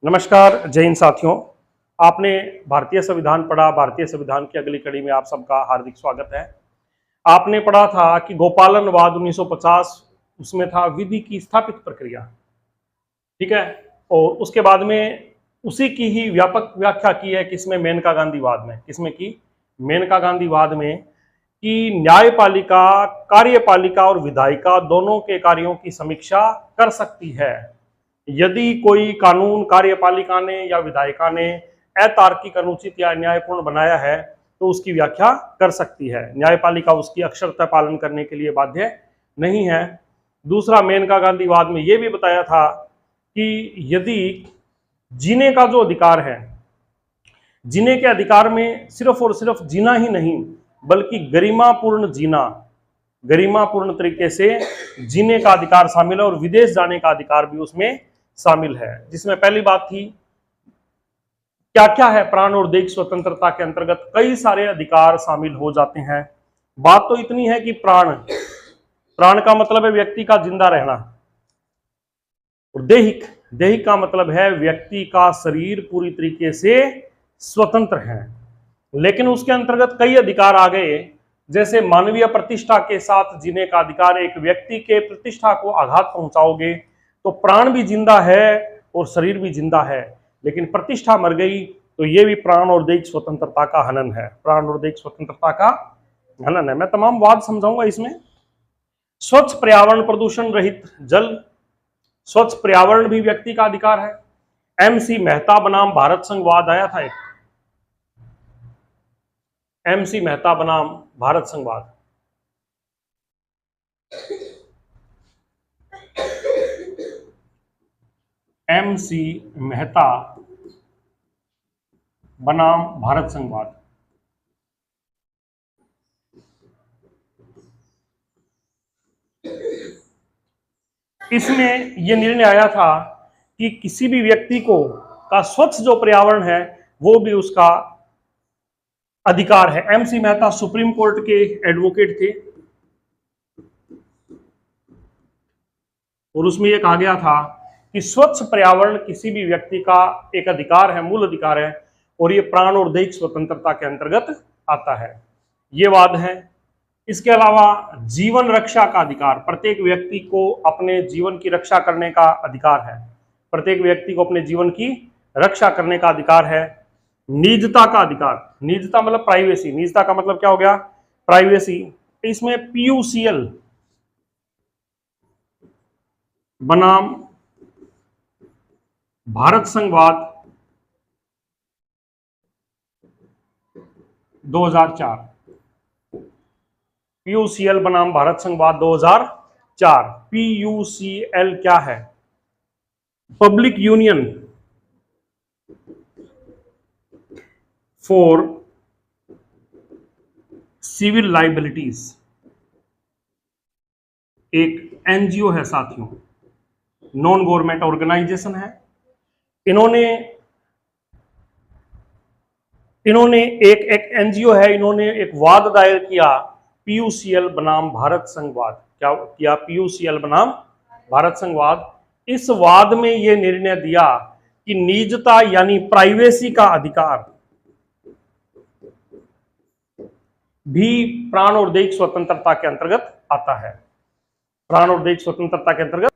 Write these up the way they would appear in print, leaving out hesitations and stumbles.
नमस्कार, जय हिंद साथियों। आपने भारतीय संविधान पढ़ा। भारतीय संविधान की अगली कड़ी में आप सबका हार्दिक स्वागत है। आपने पढ़ा था कि गोपालनवाद 1950 उसमें था विधि की स्थापित प्रक्रिया, ठीक है। और उसके बाद में उसी की ही व्यापक व्याख्या की है किसमें, मेनका गांधीवाद में। किसमें की? मेनका गांधीवाद में, कि न्यायपालिका, कार्यपालिका और विधायिका दोनों के कार्यों की समीक्षा कर सकती है। यदि कोई कानून कार्यपालिका ने या विधायिका ने अतार्किक, अनुचित या अन्यायपूर्ण बनाया है तो उसकी व्याख्या कर सकती है। न्यायपालिका उसकी अक्षरशः पालन करने के लिए बाध्य नहीं है। दूसरा, मेनका गांधीवाद में यह भी बताया था कि यदि जीने का जो अधिकार है, जीने के अधिकार में सिर्फ और सिर्फ जीना ही नहीं बल्कि गरिमापूर्ण जीना, गरिमापूर्ण तरीके से जीने का अधिकार शामिल है और विदेश जाने का अधिकार भी उसमें शामिल है। जिसमें पहली बात थी क्या क्या है, प्राण और देह स्वतंत्रता के अंतर्गत कई सारे अधिकार शामिल हो जाते हैं। बात तो इतनी है कि प्राण का मतलब है व्यक्ति का जिंदा रहना, और दैहिक का मतलब है व्यक्ति का शरीर पूरी तरीके से स्वतंत्र है। लेकिन उसके अंतर्गत कई अधिकार आ गए, जैसे मानवीय प्रतिष्ठा के साथ जीने का अधिकार। एक व्यक्ति के प्रतिष्ठा को आघात पहुंचाओगे तो प्राण भी जिंदा है और शरीर भी जिंदा है, लेकिन प्रतिष्ठा मर गई तो ये भी प्राण और देह स्वतंत्रता का हनन है। प्राण और देह स्वतंत्रता का हनन है। मैं तमाम वाद समझाऊंगा इसमें। स्वच्छ पर्यावरण, प्रदूषण रहित जल, स्वच्छ पर्यावरण भी व्यक्ति का अधिकार है। MC मेहता बनाम भारत संघवाद आया था एक, MC मेहता बनाम भारत संघवाद। MC मेहता बनाम भारत संघवाद। इसमें यह निर्णय आया था कि किसी भी व्यक्ति को का स्वच्छ जो पर्यावरण है वो भी उसका अधिकार है। MC मेहता सुप्रीम कोर्ट के एडवोकेट थे और उसमें यह कहा गया था कि स्वच्छ पर्यावरण किसी भी व्यक्ति का एक अधिकार है, मूल अधिकार है, और ये प्राण और देह स्वतंत्रता के अंतर्गत आता है। ये वाद है। इसके अलावा जीवन रक्षा का अधिकार, प्रत्येक व्यक्ति को अपने जीवन की रक्षा करने का अधिकार है। प्रत्येक व्यक्ति को अपने जीवन की रक्षा करने का अधिकार है। निजता का अधिकार, निजता मतलब प्राइवेसी, निजता का मतलब क्या हो गया, प्राइवेसी। इसमें PUCL बनाम भारत संघवाद 2004, PUCL बनाम भारत संघवाद 2004। PUCL क्या है? Public union for civil liabilities, एक NGO है साथियों, नॉन गवर्नमेंट ऑर्गेनाइजेशन है। इन्होंने एक NGO है, इन्होंने एक वाद दायर किया PUCL बनाम भारत संघवाद। क्या किया? PUCL बनाम भारत संघवाद। इस वाद में यह निर्णय दिया कि निजता यानी प्राइवेसी का अधिकार भी प्राण और देह स्वतंत्रता के अंतर्गत आता है। प्राण और देह स्वतंत्रता के अंतर्गत।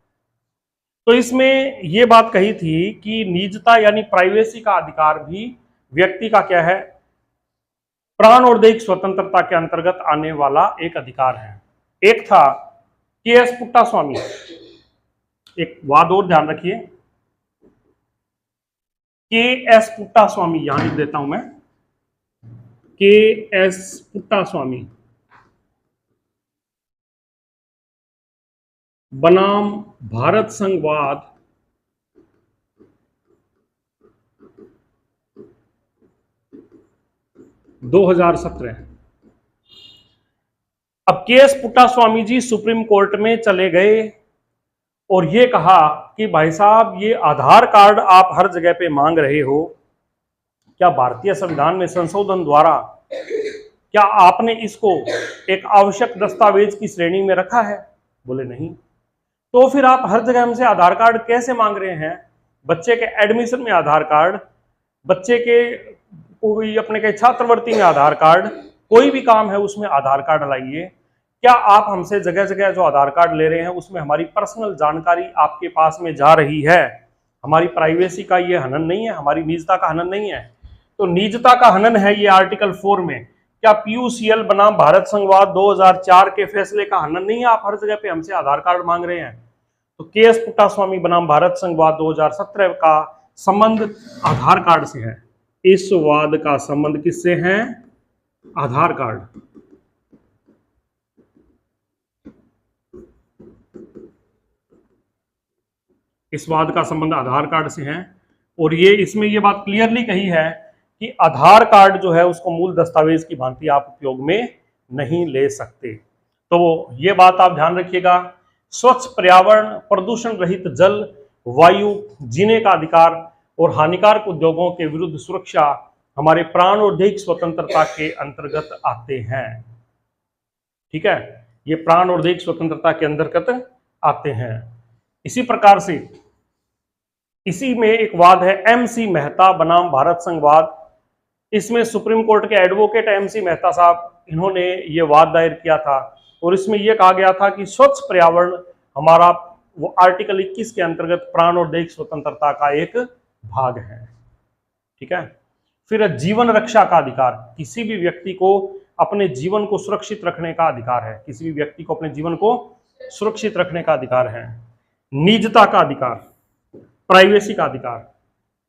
तो इसमें यह बात कही थी कि निजता यानी प्राइवेसी का अधिकार भी व्यक्ति का क्या है, प्राण और देह स्वतंत्रता के अंतर्गत आने वाला एक अधिकार है। एक था KS पुट्टास्वामी, एक वाद और ध्यान रखिए, KS पुट्टास्वामी, यहां लिख देता हूं मैं, KS पुट्टास्वामी बनाम भारत संघवाद 2017। अब KS पुट्टास्वामी जी सुप्रीम कोर्ट में चले गए और ये कहा कि भाई साहब, ये आधार कार्ड आप हर जगह पे मांग रहे हो, क्या भारतीय संविधान में संशोधन द्वारा क्या आपने इसको एक आवश्यक दस्तावेज की श्रेणी में रखा है? बोले नहीं। तो फिर आप हर जगह हमसे आधार कार्ड कैसे मांग रहे हैं? बच्चे के एडमिशन में आधार कार्ड, बच्चे के कोई अपने के छात्रवृत्ति में आधार कार्ड, कोई भी काम है उसमें आधार कार्ड लाइए। क्या आप हमसे जगह जगह जो आधार कार्ड ले रहे हैं उसमें हमारी पर्सनल जानकारी आपके पास में जा रही है? हमारी प्राइवेसी का ये हनन नहीं है, हमारी निजता का हनन नहीं है। तो निजता का हनन है ये आर्टिकल 4 में। क्या पीयूसीएल बनाम भारत संघवाद 2004 के फैसले का हनन नहीं है? आप हर जगह पे हमसे आधार कार्ड मांग रहे हैं। तो केएस पुट्टास्वामी बनाम भारत संघवाद 2017 का संबंध आधार कार्ड से है। इस वाद का संबंध किससे है? आधार कार्ड। इस वाद का संबंध आधार कार्ड से है। और ये इसमें ये बात क्लियरली कही है कि आधार कार्ड जो है उसको मूल दस्तावेज की भांति आप उपयोग में नहीं ले सकते। तो ये बात आप ध्यान रखिएगा। स्वच्छ पर्यावरण, प्रदूषण रहित जल, वायु, जीने का अधिकार और हानिकारक उद्योगों के विरुद्ध सुरक्षा हमारे प्राण और दैहिक स्वतंत्रता के अंतर्गत आते हैं। ठीक है, ये प्राण और दैहिक स्वतंत्रता के अंतर्गत आते हैं। इसी प्रकार से इसी में एक वाद है एमसी मेहता बनाम भारत संघवाद। इसमें सुप्रीम कोर्ट के एडवोकेट एमसी मेहता साहब, इन्होंने ये वाद दायर किया था और इसमें यह कहा गया था कि स्वच्छ पर्यावरण हमारा वो आर्टिकल 21 के अंतर्गत प्राण और दैहिक स्वतंत्रता का एक भाग है। ठीक है, फिर जीवन रक्षा का अधिकार, किसी भी व्यक्ति को अपने जीवन को सुरक्षित रखने का अधिकार है। किसी भी व्यक्ति को अपने जीवन को सुरक्षित रखने का अधिकार है। निजता का अधिकार, प्राइवेसी का अधिकार,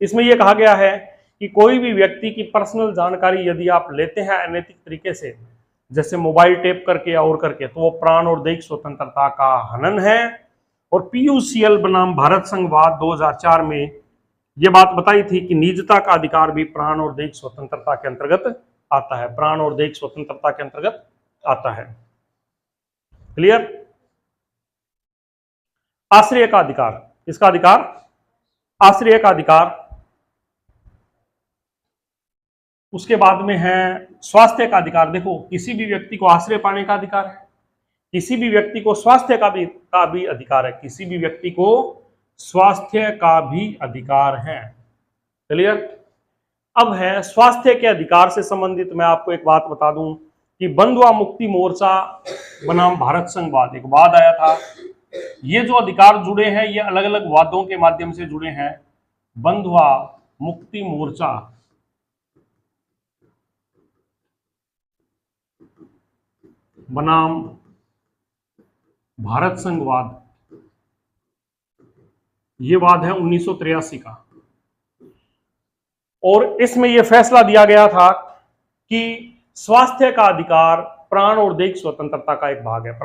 इसमें यह कहा गया है कि कोई भी व्यक्ति की पर्सनल जानकारी यदि आप लेते हैं अनैतिक तरीके से, जैसे मोबाइल टेप करके या और करके, तो वो प्राण और दैहिक स्वतंत्रता का हनन है। और पीयूसीएल बनाम भारत संघवाद 2004 में ये बात बताई थी कि निजता का अधिकार भी प्राण और दैहिक स्वतंत्रता के अंतर्गत आता है। प्राण और दैहिक स्वतंत्रता के अंतर्गत आता है। क्लियर? आश्रय का अधिकार, किसका अधिकार? आश्रय का अधिकार। उसके बाद में है स्वास्थ्य का अधिकार। देखो, किसी भी व्यक्ति को आश्रय पाने का अधिकार है, किसी भी व्यक्ति को स्वास्थ्य का भी अधिकार है, किसी भी व्यक्ति को स्वास्थ्य का भी अधिकार है। क्लियर? अब है स्वास्थ्य के अधिकार से संबंधित मैं आपको एक बात बता दूं कि बंधुआ मुक्ति मोर्चा बनाम भारत संघवाद एक वाद आया था। ये जो अधिकार जुड़े हैं ये अलग अलग वादों के माध्यम से जुड़े हैं। बंधुआ मुक्ति मोर्चा बनाम भारत संघवाद, ये वाद है 1983 का। और इसमें यह फैसला दिया गया था कि स्वास्थ्य का अधिकार प्राण और दैहिक स्वतंत्रता का एक भाग है।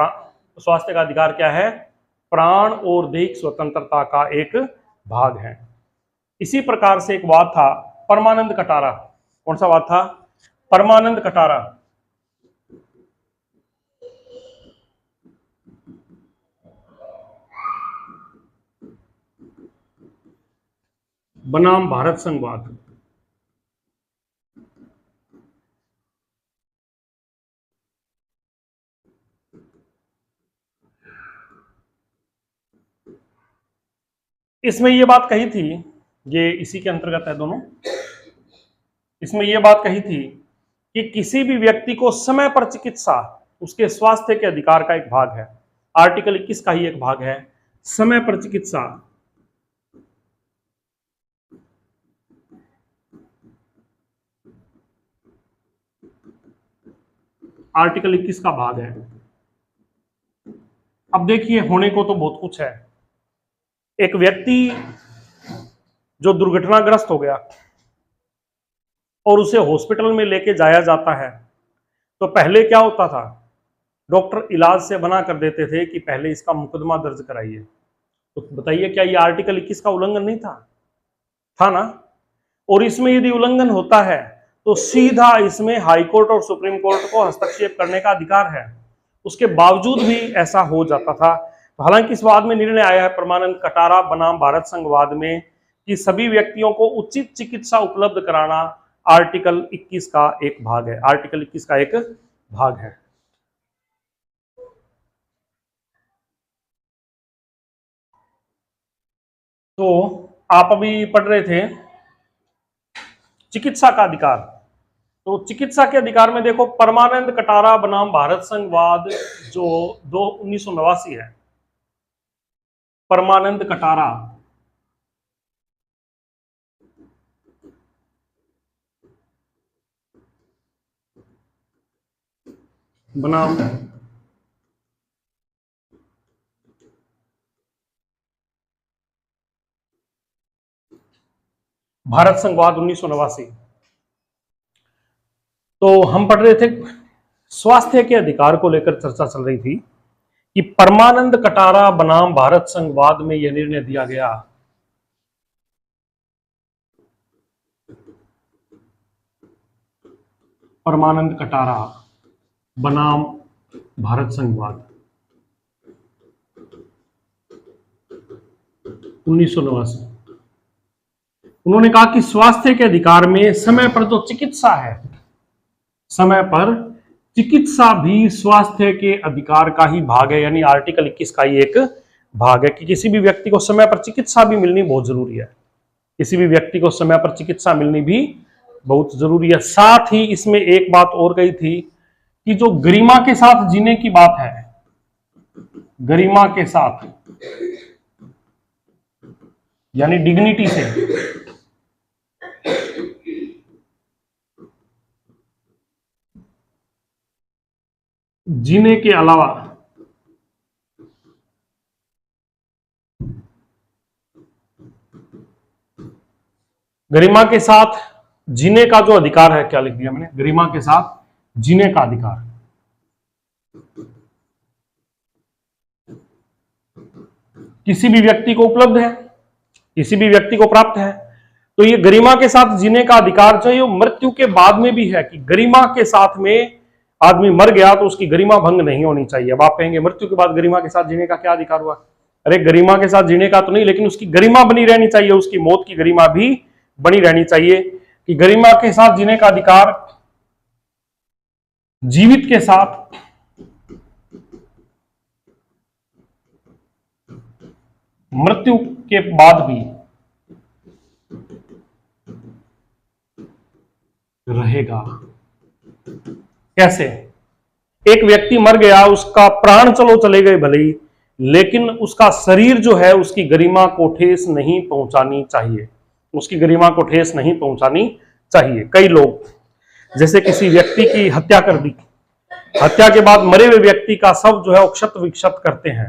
स्वास्थ्य का अधिकार क्या है? प्राण और दैहिक स्वतंत्रता का एक भाग है। इसी प्रकार से एक वाद था परमानंद कटारा। कौन सा वाद था? परमानंद कटारा बनाम भारत संघवाद। इसमें यह बात कही थी, ये इसी के अंतर्गत है दोनों। इसमें यह बात कही थी कि किसी भी व्यक्ति को समय पर चिकित्सा उसके स्वास्थ्य के अधिकार का एक भाग है। आर्टिकल 21 का ही एक भाग है समय पर चिकित्सा। आर्टिकल 21 का भाग है। अब देखिए, होने को तो बहुत कुछ है। एक व्यक्ति जो दुर्घटनाग्रस्त हो गया और उसे हॉस्पिटल में लेके जाया जाता है, तो पहले क्या होता था? डॉक्टर इलाज से मना कर देते थे कि पहले इसका मुकदमा दर्ज कराइए। तो बताइए, क्या ये आर्टिकल 21 का उल्लंघन नहीं था? था ना? और इसमें यदि उल्लंघन होता है तो सीधा इसमें हाई कोर्ट और सुप्रीम कोर्ट को हस्तक्षेप करने का अधिकार है। उसके बावजूद भी ऐसा हो जाता था। तो हालांकि इस वाद में निर्णय आया है परमानंद कटारा बनाम भारत संघवाद में कि सभी व्यक्तियों को उचित चिकित्सा उपलब्ध कराना आर्टिकल 21 का एक भाग है। आर्टिकल 21 का एक भाग है। तो आप अभी पढ़ रहे थे चिकित्सा का अधिकार। तो चिकित्सा के अधिकार में देखो, परमानंद कटारा बनाम भारत संघवाद जो 1989 है, परमानंद कटारा बनाम भारत संघवाद 1989। तो हम पढ़ रहे थे, स्वास्थ्य के अधिकार को लेकर चर्चा चल रही थी कि परमानंद कटारा बनाम भारत संघवाद में यह निर्णय दिया गया परमानंद कटारा बनाम भारत संघवाद 1989। उन्होंने कहा कि स्वास्थ्य के अधिकार में समय पर जो चिकित्सा है, समय पर चिकित्सा भी स्वास्थ्य के अधिकार का ही भाग है, यानी आर्टिकल 21 का ही एक भाग है कि किसी भी व्यक्ति को समय पर चिकित्सा भी मिलनी बहुत जरूरी है। किसी भी व्यक्ति को समय पर चिकित्सा मिलनी भी बहुत जरूरी है। साथ ही इसमें एक बात और कही थी कि जो गरिमा के साथ जीने की बात है, गरिमा के साथ यानी डिग्निटी से जीने के अलावा गरिमा के साथ जीने का जो अधिकार है, क्या लिख दिया मैंने, गरिमा के साथ जीने का अधिकार किसी भी व्यक्ति को उपलब्ध है, किसी भी व्यक्ति को प्राप्त है। तो ये गरिमा के साथ जीने का अधिकार जो है मृत्यु के बाद में भी है कि गरिमा के साथ में आदमी मर गया तो उसकी गरिमा भंग नहीं होनी चाहिए। अब आप कहेंगे मृत्यु के बाद गरिमा के साथ जीने का क्या अधिकार हुआ? अरे गरिमा के साथ जीने का तो नहीं, लेकिन उसकी गरिमा बनी रहनी चाहिए, उसकी मौत की गरिमा भी बनी रहनी चाहिए। कि गरिमा के साथ जीने का अधिकार जीवित के साथ मृत्यु के बाद भी रहेगा। कैसे? एक व्यक्ति मर गया, उसका प्राण चलो चले गए भले ही, लेकिन उसका शरीर जो है उसकी गरिमा को ठेस नहीं पहुंचानी चाहिए, उसकी गरिमा को ठेस नहीं पहुंचानी चाहिए। कई लोग जैसे किसी व्यक्ति की हत्या कर दी, हत्या के बाद मरे हुए व्यक्ति का शव जो है वो क्षत विक्षत करते हैं,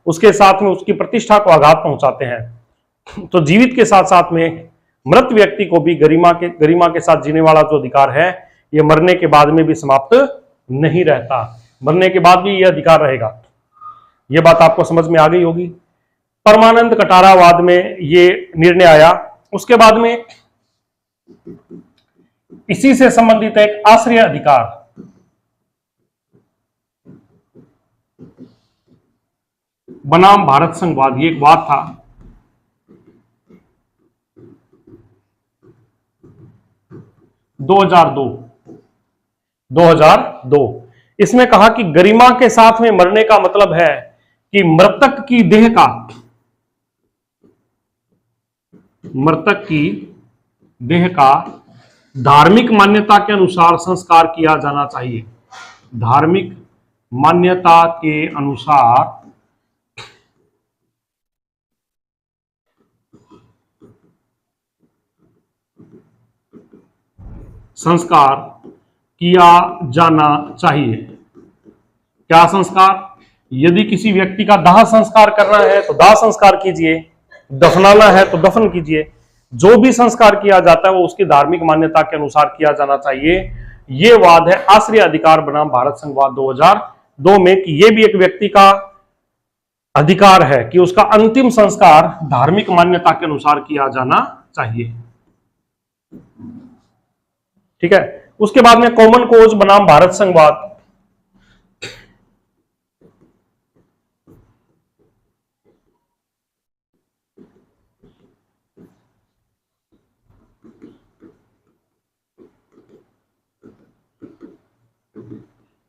उसके साथ में उसकी प्रतिष्ठा को आघात पहुंचाते हैं। तो जीवित के साथ साथ में मृत व्यक्ति को भी गरिमा के साथ जीने वाला जो अधिकार है ये मरने के बाद में भी समाप्त नहीं रहता, मरने के बाद भी यह अधिकार रहेगा। यह बात आपको समझ में आ गई होगी। परमानंद कटारावाद में ये निर्णय आया। उसके बाद में इसी से संबंधित एक आश्रय अधिकार, बनाम भारत संघवाद, ये एक वाद था। दो हजार 2002 इसमें कहा कि गरिमा के साथ में मरने का मतलब है कि मृतक की देह का धार्मिक मान्यता के अनुसार संस्कार किया जाना चाहिए। धार्मिक मान्यता के अनुसार संस्कार किया जाना चाहिए। क्या संस्कार? यदि किसी व्यक्ति का दाह संस्कार करना है तो दाह संस्कार कीजिए, दफनाना है तो दफन कीजिए। जो भी संस्कार किया जाता है वो उसकी धार्मिक मान्यता के अनुसार किया जाना चाहिए। ये वाद है आश्रय अधिकार बनाम भारत संघवाद 2002 में कि ये भी एक व्यक्ति का अधिकार है कि उसका अंतिम संस्कार धार्मिक मान्यता के अनुसार किया जाना चाहिए। ठीक है। उसके बाद में कॉमन कोज बनाम भारत संघवाद,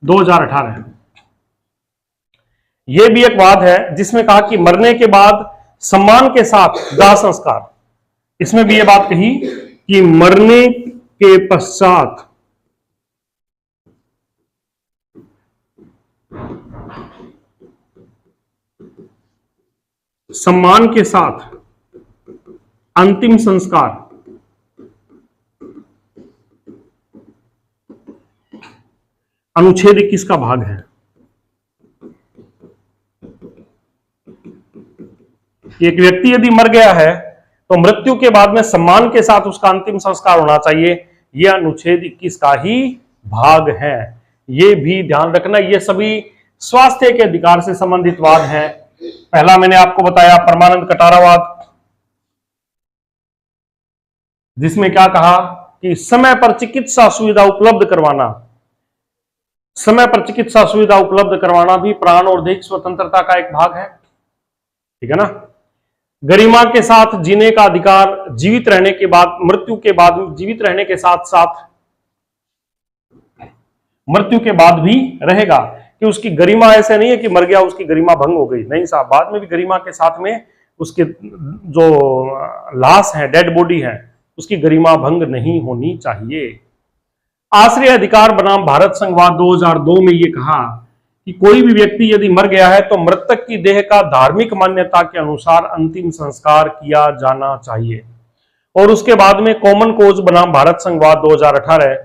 दो 2018 यह भी एक वाद है जिसमें कहा कि मरने के बाद सम्मान के साथ दाह संस्कार, इसमें भी ये बात कही कि मरने के पश्चात सम्मान के साथ अंतिम संस्कार, अनुच्छेद 21 का भाग है। एक व्यक्ति यदि मर गया है तो मृत्यु के बाद में सम्मान के साथ उसका अंतिम संस्कार होना चाहिए, यह अनुच्छेद 21 का ही भाग है। यह भी ध्यान रखना, ये सभी स्वास्थ्य के अधिकार से संबंधित वाद हैं। पहला मैंने आपको बताया परमानंद कटारावाद, जिसमें क्या कहा कि समय पर चिकित्सा सुविधा उपलब्ध करवाना, समय पर चिकित्सा सुविधा उपलब्ध करवाना भी प्राण और दैहिक स्वतंत्रता का एक भाग है, ठीक है ना। गरिमा के साथ जीने का अधिकार, जीवित रहने के बाद, मृत्यु के बाद, जीवित रहने के साथ साथ मृत्यु के बाद भी रहेगा, कि उसकी गरिमा ऐसे नहीं है कि मर गया उसकी गरिमा भंग हो गई, नहीं साहब, बाद में भी गरिमा के साथ में उसके जो लाश है, डेड बॉडी है, उसकी गरिमा भंग नहीं होनी चाहिए। आश्रय अधिकार बनाम भारत संघवाद 2002 में ये कहा कि कोई भी व्यक्ति यदि मर गया है तो मृतक की देह का धार्मिक मान्यता के अनुसार अंतिम संस्कार किया जाना चाहिए। और उसके बाद में कॉमन कोज बनाम भारत संघवाद 2018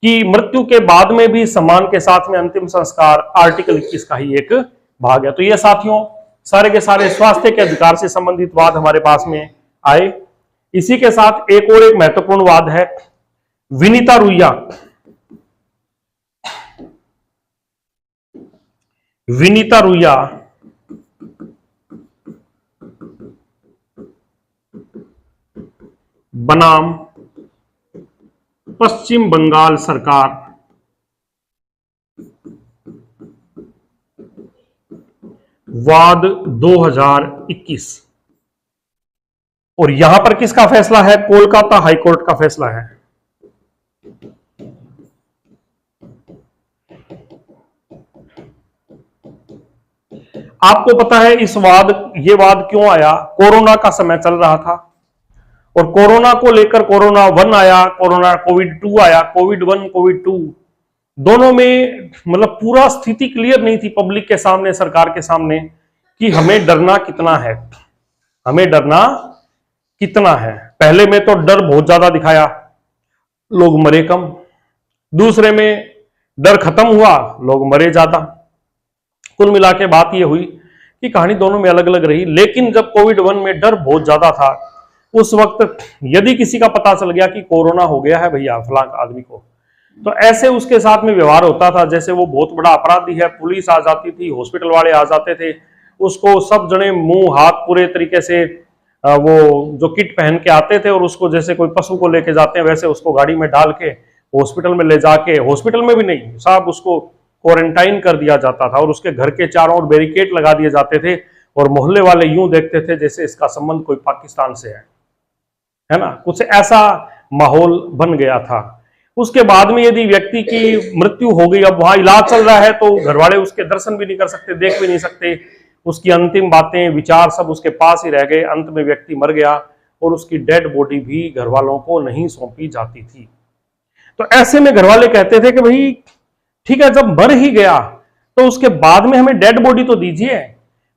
कि मृत्यु के बाद में भी सम्मान के साथ में अंतिम संस्कार आर्टिकल 21 का ही एक भाग है। तो ये साथियों सारे के सारे स्वास्थ्य के अधिकार से संबंधित वाद हमारे पास में आए। इसी के साथ एक और एक महत्वपूर्ण वाद है विनीता रुइया। विनीता रुइया बनाम पश्चिम बंगाल सरकार, वाद 2021। और यहां पर किसका फैसला है? कोलकाता हाईकोर्ट का फैसला है। आपको पता है ये वाद क्यों आया? कोरोना का समय चल रहा था और कोरोना को लेकर कोरोना 1 आया, कोरोना कोविड 2 आया, कोविड 1 कोविड 2 दोनों में मतलब पूरा स्थिति क्लियर नहीं थी पब्लिक के सामने, सरकार के सामने, कि हमें डरना कितना है, हमें डरना कितना है। पहले में तो डर बहुत ज्यादा दिखाया, लोग मरे कम। दूसरे में डर खत्म हुआ, लोग मरे ज्यादा। कुल मिला के बात यह हुई कि कहानी दोनों में अलग अलग रही। लेकिन जब कोविड 1 में डर बहुत ज्यादा था, उस वक्त यदि किसी का पता चल गया कि कोरोना हो गया है भैया फलां आदमी को, तो ऐसे उसके साथ में व्यवहार होता था जैसे वो बहुत बड़ा अपराधी है। पुलिस आ जाती थी, हॉस्पिटल वाले आ जाते थे, उसको सब जने मुंह हाथ पूरे तरीके से वो जो किट पहन के आते थे और उसको जैसे कोई पशु को लेके जाते हैं वैसे उसको गाड़ी में डाल के हॉस्पिटल में ले जाके, हॉस्पिटल में भी नहीं साहब, उसको क्वारंटाइन कर दिया जाता था और उसके घर के चारों ओर बैरिकेड लगा दिए जाते थे और मोहल्ले वाले यूं देखते थे जैसे इसका संबंध कोई पाकिस्तान से है ना। कुछ ऐसा माहौल बन गया था। उसके बाद में यदि व्यक्ति की मृत्यु हो गई, अब वहां इलाज चल रहा है, तो घर वाले उसके दर्शन भी नहीं कर सकते, देख भी नहीं सकते, उसकी अंतिम बातें विचार सब उसके पास ही रह गए। अंत में व्यक्ति मर गया और उसकी डेड बॉडी भी घर वालों को नहीं सौंपी जाती थी। तो ऐसे में घर वाले कहते थे कि भाई ठीक है, जब मर ही गया तो उसके बाद में हमें डेड बॉडी तो दीजिए,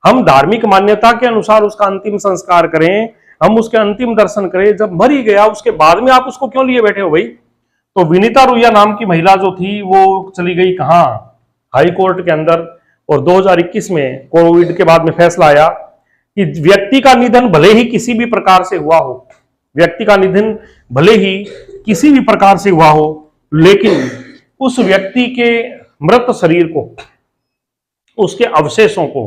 हम धार्मिक मान्यता के अनुसार उसका अंतिम संस्कार करें, हम उसके अंतिम दर्शन करें। जब मर ही गया उसके बाद में आप उसको क्यों लिए बैठे हो भाई? तो विनीता रुइया नाम की महिला जो थी वो चली गई कहां? हाई कोर्ट के अंदर। और 2021 में कोविड के बाद में फैसला आया कि व्यक्ति का निधन भले ही किसी भी प्रकार से हुआ हो, व्यक्ति का निधन भले ही किसी भी प्रकार से हुआ हो, लेकिन उस व्यक्ति के मृत शरीर को, उसके अवशेषों को,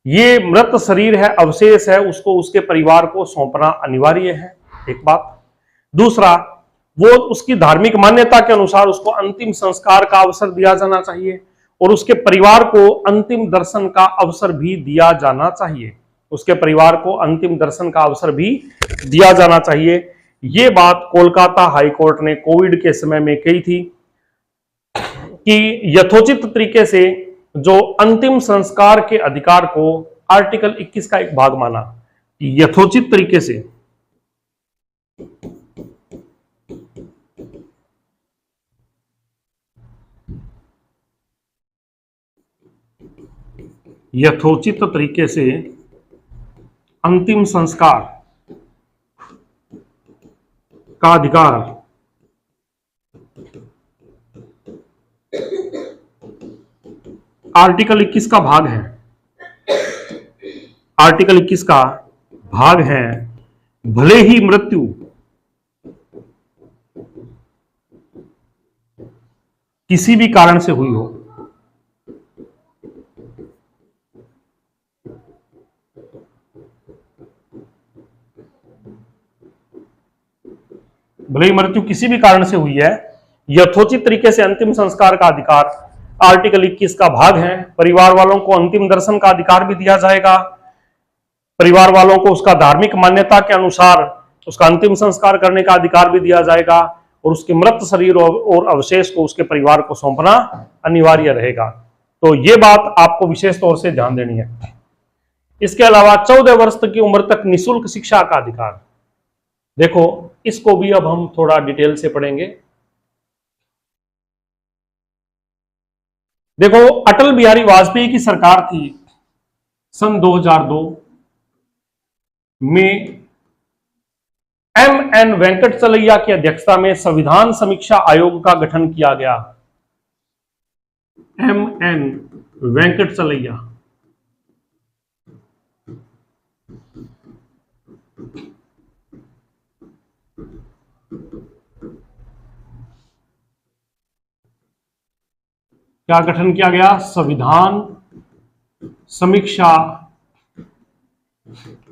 ये मृत शरीर है, अवशेष है, उसको उसके परिवार को सौंपना अनिवार्य है, एक बात। दूसरा, वो उसकी धार्मिक मान्यता के अनुसार उसको अंतिम संस्कार का अवसर दिया जाना चाहिए और उसके परिवार को अंतिम दर्शन का अवसर भी दिया जाना चाहिए, उसके परिवार को अंतिम दर्शन का अवसर भी दिया जाना चाहिए। ये बात कोलकाता हाईकोर्ट ने कोविड के समय में कही थी कि यथोचित तरीके से जो अंतिम संस्कार के अधिकार को आर्टिकल 21 का एक भाग माना। यथोचित तरीके से अंतिम संस्कार का अधिकार आर्टिकल 21 का भाग है। आर्टिकल 21 का भाग है, भले ही मृत्यु किसी भी कारण से हुई हो, भले ही मृत्यु किसी भी कारण से हुई है, यथोचित तरीके से अंतिम संस्कार का अधिकार आर्टिकल 21 का भाग है। परिवार वालों को अंतिम दर्शन का अधिकार भी दिया जाएगा। परिवार वालों को उसका धार्मिक मान्यता के अनुसार उसका अंतिम संस्कार करने का अधिकार भी दिया जाएगा और उसके मृत शरीर और अवशेष को उसके परिवार को सौंपना अनिवार्य रहेगा। तो ये बात आपको विशेष तौर से ध्यान देनी है। इसके अलावा 14 वर्ष की उम्र तक निःशुल्क शिक्षा का अधिकार, देखो इसको भी अब हम थोड़ा डिटेल से पढ़ेंगे। देखो, अटल बिहारी वाजपेयी की सरकार थी सन 2002 में। एम.एन. वेंकटचलैया की अध्यक्षता में संविधान समीक्षा आयोग का गठन किया गया। एम.एन. वेंकटचलैया क्या गठन किया गया? संविधान समीक्षा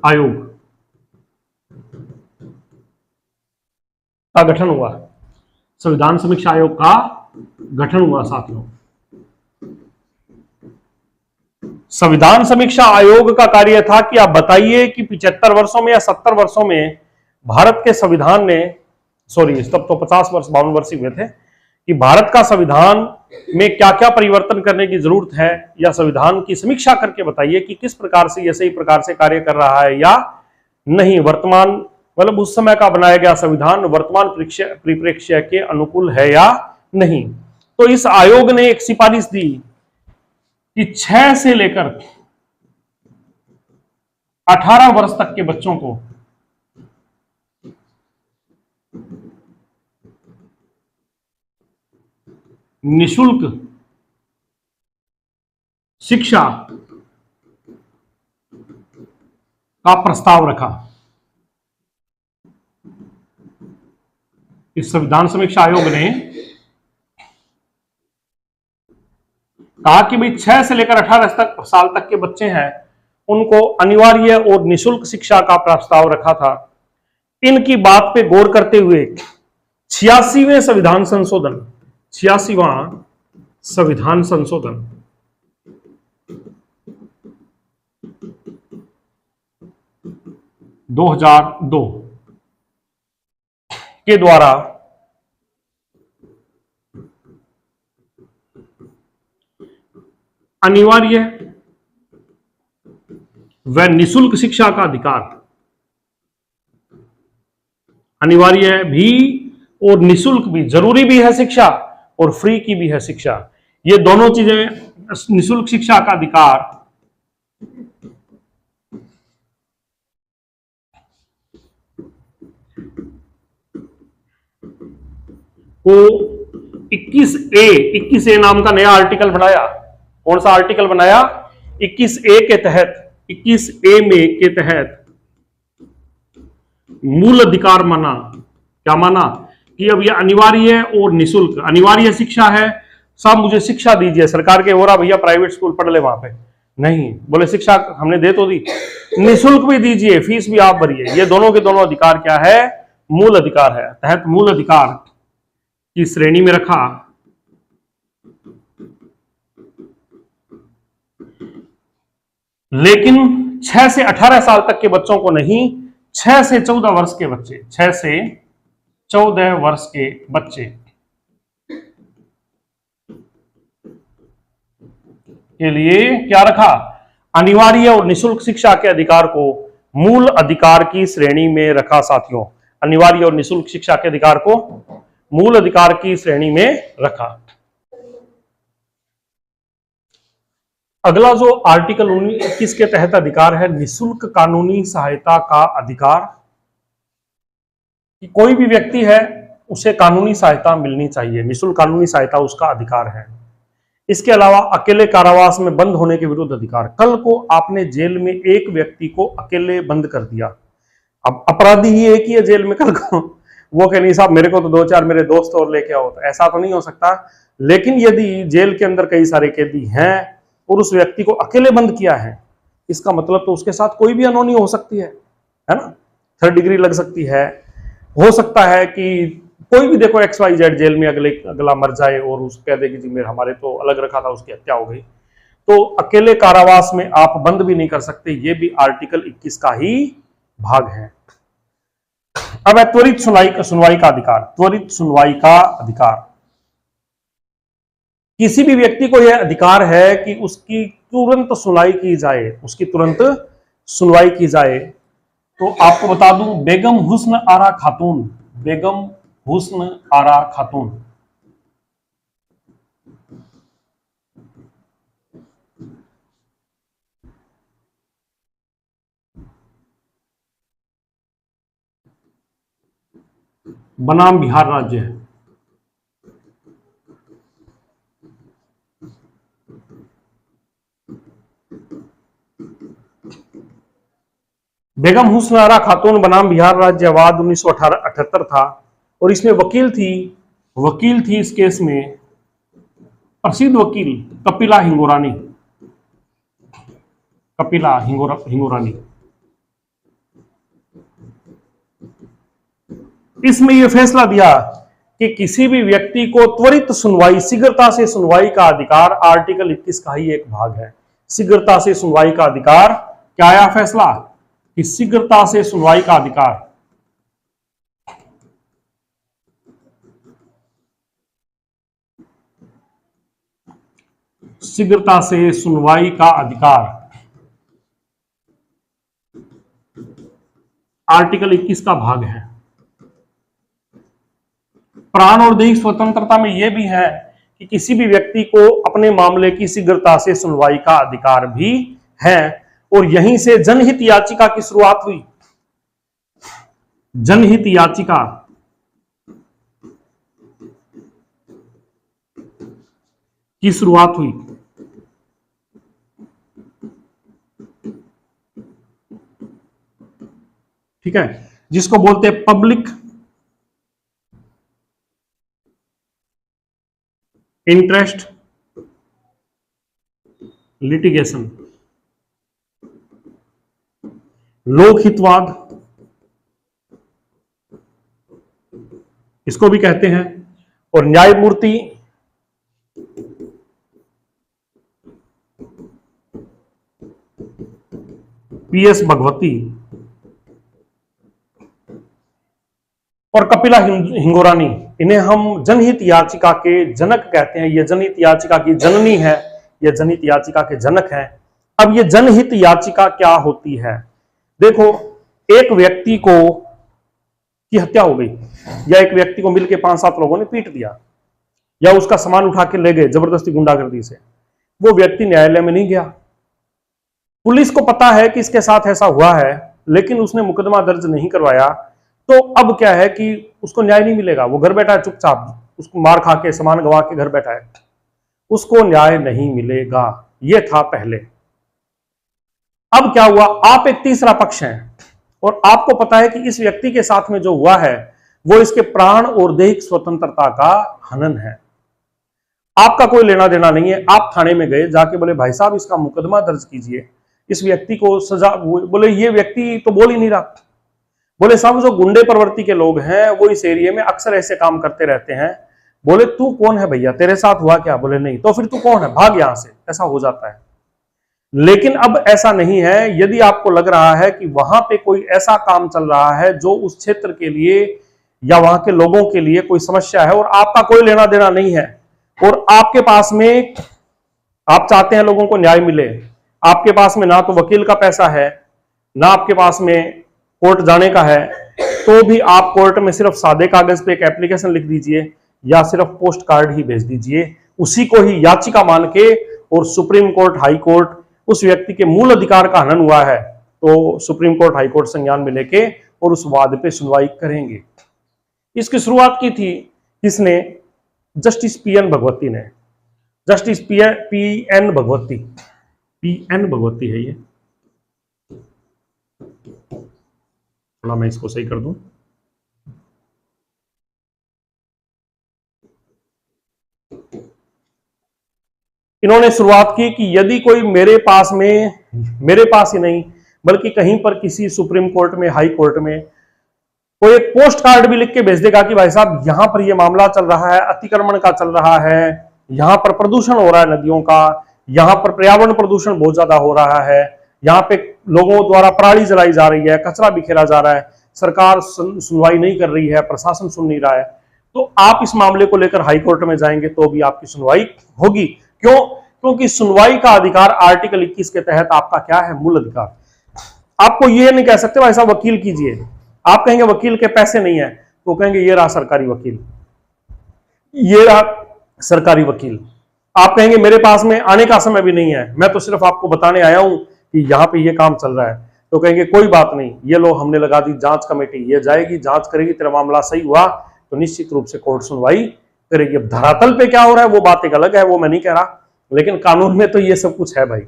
आयोग का गठन हुआ। संविधान समीक्षा आयोग का गठन हुआ साथियों। संविधान समीक्षा आयोग का कार्य था कि आप बताइए कि 75 वर्षों में या 70 वर्षों में भारत के संविधान ने, तब तो 50 वर्ष 52 वर्ष ही हुए थे, कि भारत का संविधान में क्या क्या परिवर्तन करने की जरूरत है, या संविधान की समीक्षा करके बताइए कि किस प्रकार से यह सही प्रकार से कार्य कर रहा है या नहीं। वर्तमान मतलब उस समय का बनाया गया संविधान वर्तमान परिप्रेक्ष्य के अनुकूल है या नहीं। तो इस आयोग ने एक सिफारिश दी कि 6 से लेकर 18 वर्ष तक के बच्चों को निःशुल्क शिक्षा का प्रस्ताव रखा। इस संविधान समीक्षा आयोग ने कहा कि भाई 6 से लेकर 18 साल तक के बच्चे हैं, उनको अनिवार्य और निःशुल्क शिक्षा का प्रस्ताव रखा था। इनकी बात पे गौर करते हुए 86वें संविधान संशोधन 86वां संविधान संशोधन 2002 के द्वारा अनिवार्य व निःशुल्क शिक्षा का अधिकार, अनिवार्य भी और निःशुल्क भी, जरूरी भी है शिक्षा और फ्री की भी है शिक्षा, ये दोनों चीजें, निःशुल्क शिक्षा का अधिकार को 21A नाम का नया आर्टिकल बनाया। कौन सा आर्टिकल बनाया? 21A के तहत, 21A में के तहत मूल अधिकार माना। क्या माना? कि अब यह अनिवार्य और निःशुल्क, अनिवार्य शिक्षा है, साहब मुझे शिक्षा दीजिए, सरकार के ओरा भैया प्राइवेट स्कूल पढ़ ले वहां पे, नहीं बोले शिक्षा हमने दे तो दी, निःशुल्क भी दीजिए, फीस भी आप भरिए। ये दोनों के दोनों अधिकार क्या है? मूल अधिकार है। तहत मूल अधिकार की श्रेणी में रखा। लेकिन 6 से 18 साल तक के बच्चों को नहीं, 6 से 14 वर्ष के बच्चे, 6 से 14 वर्ष के बच्चे के लिए क्या रखा? अनिवार्य और निःशुल्क शिक्षा के अधिकार को मूल अधिकार की श्रेणी में रखा साथियों। अनिवार्य और निःशुल्क शिक्षा के अधिकार को मूल अधिकार की श्रेणी में रखा। अगला जो आर्टिकल 21 के तहत अधिकार है, निःशुल्क कानूनी सहायता का अधिकार। कि कोई भी व्यक्ति है उसे कानूनी सहायता मिलनी चाहिए, निःशुल्क कानूनी सहायता उसका अधिकार है। इसके अलावा अकेले कारावास में बंद होने के विरुद्ध अधिकार। कल को आपने जेल में एक व्यक्ति को अकेले बंद कर दिया, अब अपराधी ही एक ही है जेल में, कल को वो कह नहीं साहब मेरे को तो 2-4 मेरे दोस्त और लेके आओ, तो ऐसा तो नहीं हो सकता। लेकिन यदि जेल के अंदर कई सारे कैदी हैं और उस व्यक्ति को अकेले बंद किया है, इसका मतलब तो उसके साथ कोई भी अनहोनी हो सकती है ना, 3rd डिग्री लग सकती है। हो सकता है कि कोई भी देखो XYZ जेल में अगला मर जाए और उस कह दे कि जी मेरे हमारे तो अलग रखा था, उसकी हत्या हो गई। तो अकेले कारावास में आप बंद भी नहीं कर सकते, ये भी आर्टिकल 21 का ही भाग है। अब है त्वरित सुनवाई का अधिकार। त्वरित सुनवाई का अधिकार, किसी भी व्यक्ति को यह अधिकार है कि उसकी तुरंत सुनवाई की जाए, उसकी तुरंत सुनवाई की जाए। तो आपको बता दूं, बेगम हुस्न आरा खातून, बेगम हुस्न आरा खातून बनाम बिहार राज्य है। बेगम हुस्न आरा खातून बनाम बिहार राज्य वाद 1978 था और इसमें वकील थी इस केस में प्रसिद्ध वकील कपिला हिंगोरानी। इसमें यह फैसला दिया कि किसी भी व्यक्ति को त्वरित सुनवाई, शीघ्रता से सुनवाई का अधिकार आर्टिकल 21 का ही एक भाग है। शीघ्रता से सुनवाई का अधिकार, क्या आया फैसला कि शीघ्रता से सुनवाई का अधिकार, शीघ्रता से सुनवाई का अधिकार आर्टिकल 21 का भाग है। प्राण और दैहिक स्वतंत्रता में यह भी है कि किसी भी व्यक्ति को अपने मामले की शीघ्रता से सुनवाई का अधिकार भी है। और यहीं से जनहित याचिका की शुरुआत हुई। जनहित याचिका की शुरुआत हुई। ठीक है, जिसको बोलते हैं पब्लिक इंटरेस्ट लिटिगेशन, लोकहितवाद इसको भी कहते हैं। और न्यायमूर्ति PS भगवती और कपिला हिंगोरानी, इन्हें हम जनहित याचिका के जनक कहते हैं। ये जनहित याचिका की जननी है, ये जनहित याचिका के जनक हैं। अब ये जनहित याचिका क्या होती है? देखो, एक व्यक्ति को की हत्या हो गई या एक व्यक्ति को मिलकर 5-7 लोगों ने पीट दिया या उसका सामान उठा के ले गए जबरदस्ती गुंडागर्दी से, वो व्यक्ति न्यायालय में नहीं गया। पुलिस को पता है कि इसके साथ ऐसा हुआ है, लेकिन उसने मुकदमा दर्ज नहीं करवाया। तो अब क्या है कि उसको न्याय नहीं मिलेगा। वो घर बैठा है चुपचाप, उसको मार खा के सामान गंवा के घर बैठा है, उसको न्याय नहीं मिलेगा। ये था पहले। अब क्या हुआ, आप एक तीसरा पक्ष हैं और आपको पता है कि इस व्यक्ति के साथ में जो हुआ है वो इसके प्राण और दैहिक स्वतंत्रता का हनन है। आपका कोई लेना देना नहीं है। आप थाने में गए, जाके बोले भाई साहब इसका मुकदमा दर्ज कीजिए, इस व्यक्ति को सजा। बोले ये व्यक्ति तो बोल ही नहीं रहा। बोले साहब जो गुंडे प्रवृत्ति के लोग हैं वो इस एरिया में अक्सर ऐसे काम करते रहते हैं। बोले तू कौन है भैया, तेरे साथ हुआ क्या? बोले नहीं। तो फिर तू कौन है, भाग यहां से। ऐसा हो जाता है। लेकिन अब ऐसा नहीं है। यदि आपको लग रहा है कि वहां पे कोई ऐसा काम चल रहा है जो उस क्षेत्र के लिए या वहां के लोगों के लिए कोई समस्या है और आपका कोई लेना देना नहीं है, और आपके पास में आप चाहते हैं लोगों को न्याय मिले, आपके पास में ना तो वकील का पैसा है, ना आपके पास में कोर्ट जाने का है, तो भी आप कोर्ट में सिर्फ सादे कागज पे एक एप्लीकेशन लिख दीजिए या सिर्फ पोस्ट कार्ड ही भेज दीजिए, उसी को ही याचिका मान के, और सुप्रीम कोर्ट, हाई कोर्ट उस व्यक्ति के मूल अधिकार का हनन हुआ है तो सुप्रीम कोर्ट, हाई कोर्ट संज्ञान में लेके और उस वाद पे सुनवाई करेंगे। इसकी शुरुआत की थी किसने? जस्टिस पीएन भगवती ने। Justice PN Bhagwati, PN Bhagwati है ये, थोड़ा मैं इसको सही कर दूं। इन्होंने शुरुआत की कि यदि कोई मेरे पास ही नहीं बल्कि कहीं पर किसी सुप्रीम कोर्ट में, हाई कोर्ट में कोई एक पोस्ट कार्ड भी लिख के भेज देगा कि भाई साहब यहां पर ये मामला चल रहा है, अतिक्रमण का चल रहा है, यहां पर प्रदूषण हो रहा है नदियों का, यहां पर पर्यावरण प्रदूषण बहुत ज्यादा हो रहा है, यहां पे लोगों द्वारा पराली जलाई जा रही है, कचरा बिखेरा जा रहा है, सरकार सुनवाई नहीं कर रही है, प्रशासन सुन नहीं रहा है, तो आप इस मामले को लेकर हाई कोर्ट में जाएंगे तो भी आपकी सुनवाई होगी। क्यों? क्योंकि सुनवाई का अधिकार आर्टिकल 21 के तहत आपका क्या है? मूल अधिकार। आपको ये नहीं कह सकते भाई साहब वकील कीजिए, आप कहेंगे वकील के पैसे नहीं है, तो कहेंगे ये रहा सरकारी वकील, ये रहा सरकारी वकील। आप कहेंगे मेरे पास में आने का समय भी नहीं है, मैं तो सिर्फ आपको बताने आया हूं कि यहां पे ये काम चल रहा है, तो कहेंगे कोई बात नहीं, ये लो हमने लगा दी जांच कमेटी, ये जाएगी जांच करेगी, तेरा मामला सही हुआ तो निश्चित रूप से कोर्ट सुनवाई करेगी। अब धरातल पे क्या हो रहा है वो बात एक अलग है, वो मैं नहीं कह रहा, लेकिन कानून में तो ये सब कुछ है भाई,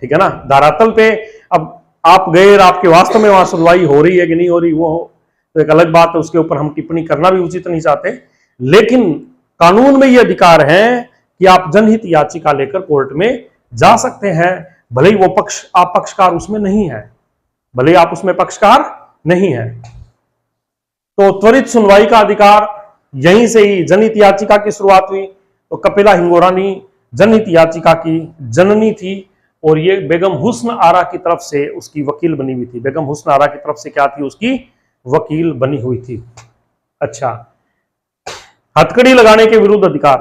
ठीक है ना। धरातल पे अब आप गए, आपके वास्तव में वहां सुनवाई हो रही है कि नहीं हो रही वो तो एक अलग बात है, उसके ऊपर हम टिप्पणी करना भी उचित नहीं चाहते, लेकिन कानून में ये अधिकार है कि आप जनहित याचिका लेकर कोर्ट में जा सकते हैं, भले ही वो आप पक्षकार उसमें नहीं है, भले ही आप उसमें पक्षकार नहीं है। तो त्वरित सुनवाई का अधिकार यहीं से ही जनहित याचिका की शुरुआत हुई। तो कपिला हिंगोरानी जनहित याचिका की जननी थी और ये बेगम हुस्न आरा की तरफ से उसकी वकील बनी हुई थी। बेगम हुस्न आरा की तरफ से क्या थी? उसकी वकील बनी हुई थी। अच्छा, हथकड़ी लगाने के विरुद्ध अधिकार।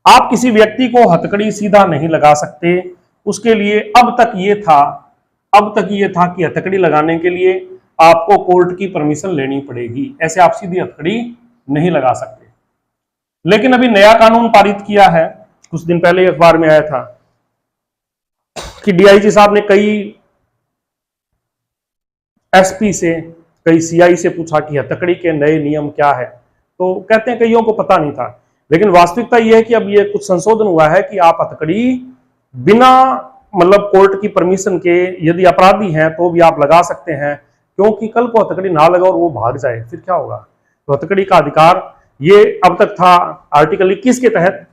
आप किसी व्यक्ति को हथकड़ी सीधा नहीं लगा सकते, उसके लिए अब तक ये था कि हथकड़ी लगाने के लिए आपको कोर्ट की परमिशन लेनी पड़ेगी, ऐसे आप सीधी हथकड़ी नहीं लगा सकते। लेकिन अभी नया कानून पारित किया है, कुछ दिन पहले अखबार में आया था कि डीआईजी साहब ने कई एसपी से, कई सीआई से पूछा कि हथकड़ी के नए नियम क्या है, तो कहते हैं कईयों को पता नहीं था, लेकिन वास्तविकता यह है कि अब ये कुछ संशोधन हुआ है कि आप हथकड़ी बिना मतलब कोर्ट की परमिशन के यदि अपराधी हैं तो भी आप लगा सकते हैं, क्योंकि कल को हथकड़ी ना लगा और वो भाग जाए फिर क्या होगा। तो हथकड़ी का अधिकार ये अब तक था आर्टिकल 21 के तहत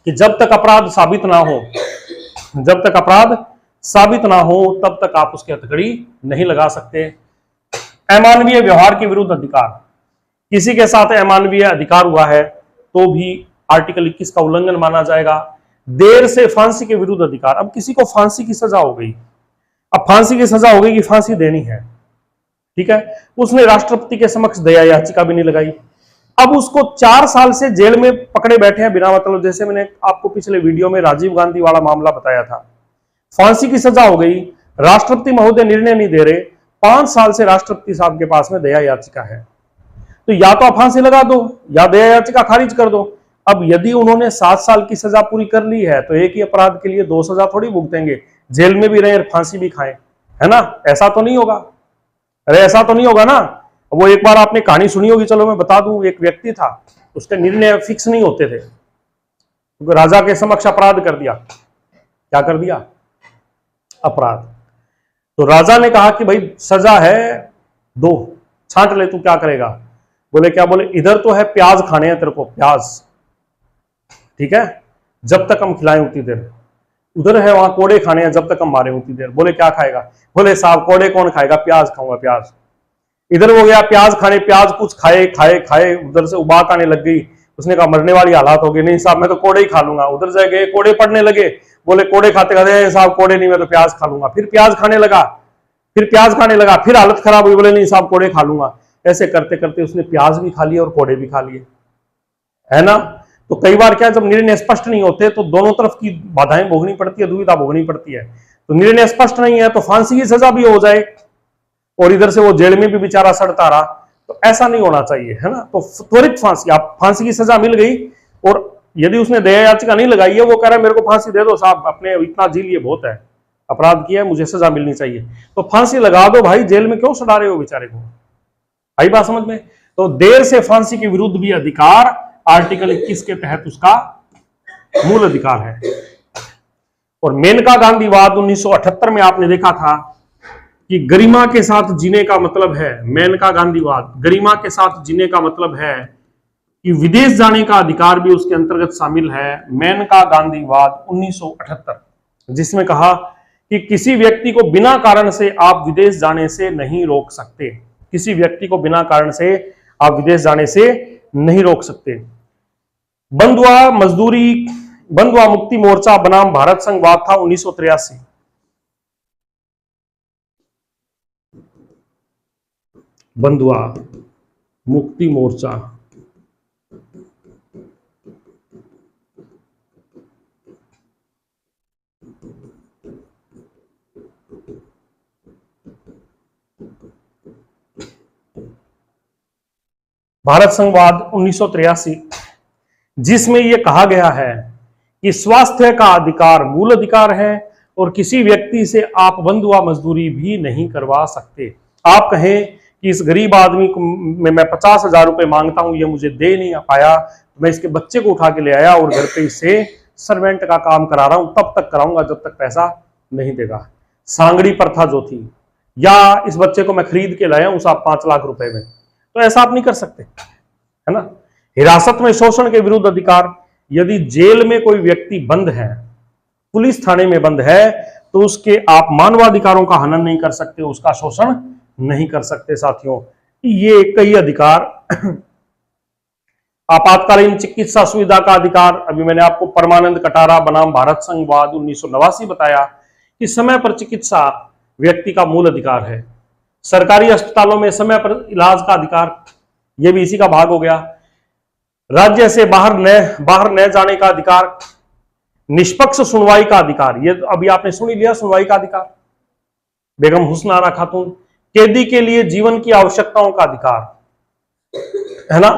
कि जब तक अपराध साबित ना हो तब तक आप उसकी हथकड़ी नहीं लगा सकते। अमानवीय व्यवहार के विरुद्ध अधिकार। किसी के साथ अमानवीय अधिकार हुआ है तो भी आर्टिकल 21 का उल्लंघन माना जाएगा। देर से फांसी के विरुद्ध अधिकार। अब किसी को फांसी की सजा हो गई, अब फांसी की सजा हो गई कि फांसी देनी है, ठीक है, उसने राष्ट्रपति के समक्ष दया याचिका भी नहीं लगाई, अब उसको 4 साल से जेल में पकड़े बैठे हैं बिना मतलब, जैसे मैंने आपको पिछले वीडियो में राजीव गांधी वाला मामला बताया था, फांसी की सजा हो गई, राष्ट्रपति महोदय निर्णय नहीं दे रहे, 5 साल से राष्ट्रपति साहब के पास में दया याचिका है, तो या तो आप फांसी लगा दो या दया याचिका खारिज कर दो। अब यदि उन्होंने 7 साल की सजा पूरी कर ली है तो एक ही अपराध के लिए 2 सजा थोड़ी भुगतेंगे, जेल में भी रहे और फांसी भी खाएं, है ना, ऐसा तो नहीं होगा, अरे ऐसा तो नहीं होगा ना। वो एक बार आपने कहानी सुनी होगी, चलो मैं बता दूं, एक व्यक्ति था, उसके निर्णय फिक्स नहीं होते थे, तो राजा के समक्ष अपराध कर दिया, क्या कर दिया? अपराध। तो राजा ने कहा कि भाई सजा है, दो छांट ले, तू क्या करेगा? बोले क्या? बोले इधर तो है प्याज खाने हैं तेरे को, प्याज, ठीक है, जब तक हम खिलाएं उतनी देर, उधर है वहां कोड़े खाने हैं जब तक हम मारे उतनी देर। बोले क्या खाएगा? बोले साहब कोड़े कौन खाएगा, प्याज खाऊंगा, प्याज। इधर हो गया प्याज खाने, प्याज कुछ खाए खाए खाए, उधर से उबाक आने लग गई, उसने कहा मरने वाली हालात हो गई, नहीं साहब मैं तो कोड़े ही खा लूंगा। उधर से गए, कोड़े पड़ने लगे, बोले कोड़े खाते खाते साहब कोड़े नहीं, मैं तो प्याज खा लूंगा। फिर प्याज खाने लगा, फिर हालत खराब हुई, बोले नहीं साहब कोड़े खा लूंगा। ऐसे करते करते उसने प्याज भी खा लिए और कोड़े भी खा लिए, है ना। तो कई बार क्या, जब निर्णय स्पष्ट नहीं होते तो दोनों तरफ की बाधाएं भोगनी पड़ती है, दुविधा भोगनी पड़ती है। तो निर्णय स्पष्ट नहीं है, तो फांसी की सजा भी हो जाए और इधर से वो जेल में भी बेचारा सड़ता रहा, तो ऐसा नहीं होना चाहिए, है ना। तो त्वरित फांसी, आप फांसी की सजा मिल गई और यदि उसने दया याचिका नहीं लगाई है, वो कह रहा है मेरे को फांसी दे दो साहब, अपने इतना जी लिए बहुत है, अपराध किया है, मुझे सजा मिलनी चाहिए, तो फांसी लगा दो भाई, जेल में क्यों सड़ा रहे हो बेचारे को। आई बात समझ में। तो देर से फांसी के विरुद्ध भी अधिकार आर्टिकल 21 के तहत उसका मूल अधिकार है। और मेनका गांधीवाद 1978 में आपने देखा था कि गरिमा के साथ जीने का मतलब है, मेनका गांधीवाद, गरिमा के साथ जीने का मतलब है कि विदेश जाने का अधिकार भी उसके अंतर्गत शामिल है। मेनका गांधीवाद 1978, जिसमें कहा कि किसी व्यक्ति को बिना कारण से आप विदेश जाने से नहीं रोक सकते, किसी व्यक्ति को बिना कारण से आप विदेश जाने से नहीं रोक सकते। बंधुआ मुक्ति मोर्चा बनाम भारत संघवाद था 1983। बंधुआ मुक्ति मोर्चा भारत संघवाद 1983, जिसमें यह कहा गया है कि स्वास्थ्य का अधिकार मूल अधिकार है और किसी व्यक्ति से आप बंधुआ मजदूरी भी नहीं करवा सकते। आप कहें कि इस गरीब आदमी को मैं 50,000 रुपए मांगता हूं, ये मुझे दे नहीं पाया, तो मैं इसके बच्चे को उठा के ले आया और घर पे इससे सर्वेंट का काम करा रहा हूं, तब तक कराऊंगा जब तक पैसा नहीं देगा। सांगड़ी प्रथा जो थी, या इस बच्चे को मैं खरीद के लाया हूं साहब 5 लाख रुपए में, तो ऐसा आप नहीं कर सकते, है ना। हिरासत में शोषण के विरुद्ध अधिकार, यदि जेल में कोई व्यक्ति बंद है, पुलिस थाने में बंद है, तो उसके आप मानवाधिकारों का हनन नहीं कर सकते, उसका शोषण नहीं कर सकते। साथियों, ये कई अधिकार। आपातकालीन चिकित्सा सुविधा का अधिकार, अभी मैंने आपको परमानंद कटारा बनाम भारत संघवाद 1989 बताया कि समय पर चिकित्सा व्यक्ति का मूल अधिकार है। सरकारी अस्पतालों में समय पर इलाज का अधिकार, यह भी इसी का भाग हो गया। राज्य से बाहर न जाने का अधिकार, निष्पक्ष सुनवाई का अधिकार, ये अभी आपने सुन ही लिया, सुनवाई का अधिकार। बेगम हुस्न आरा खातून, कैदी के लिए जीवन की आवश्यकताओं का अधिकार, है ना,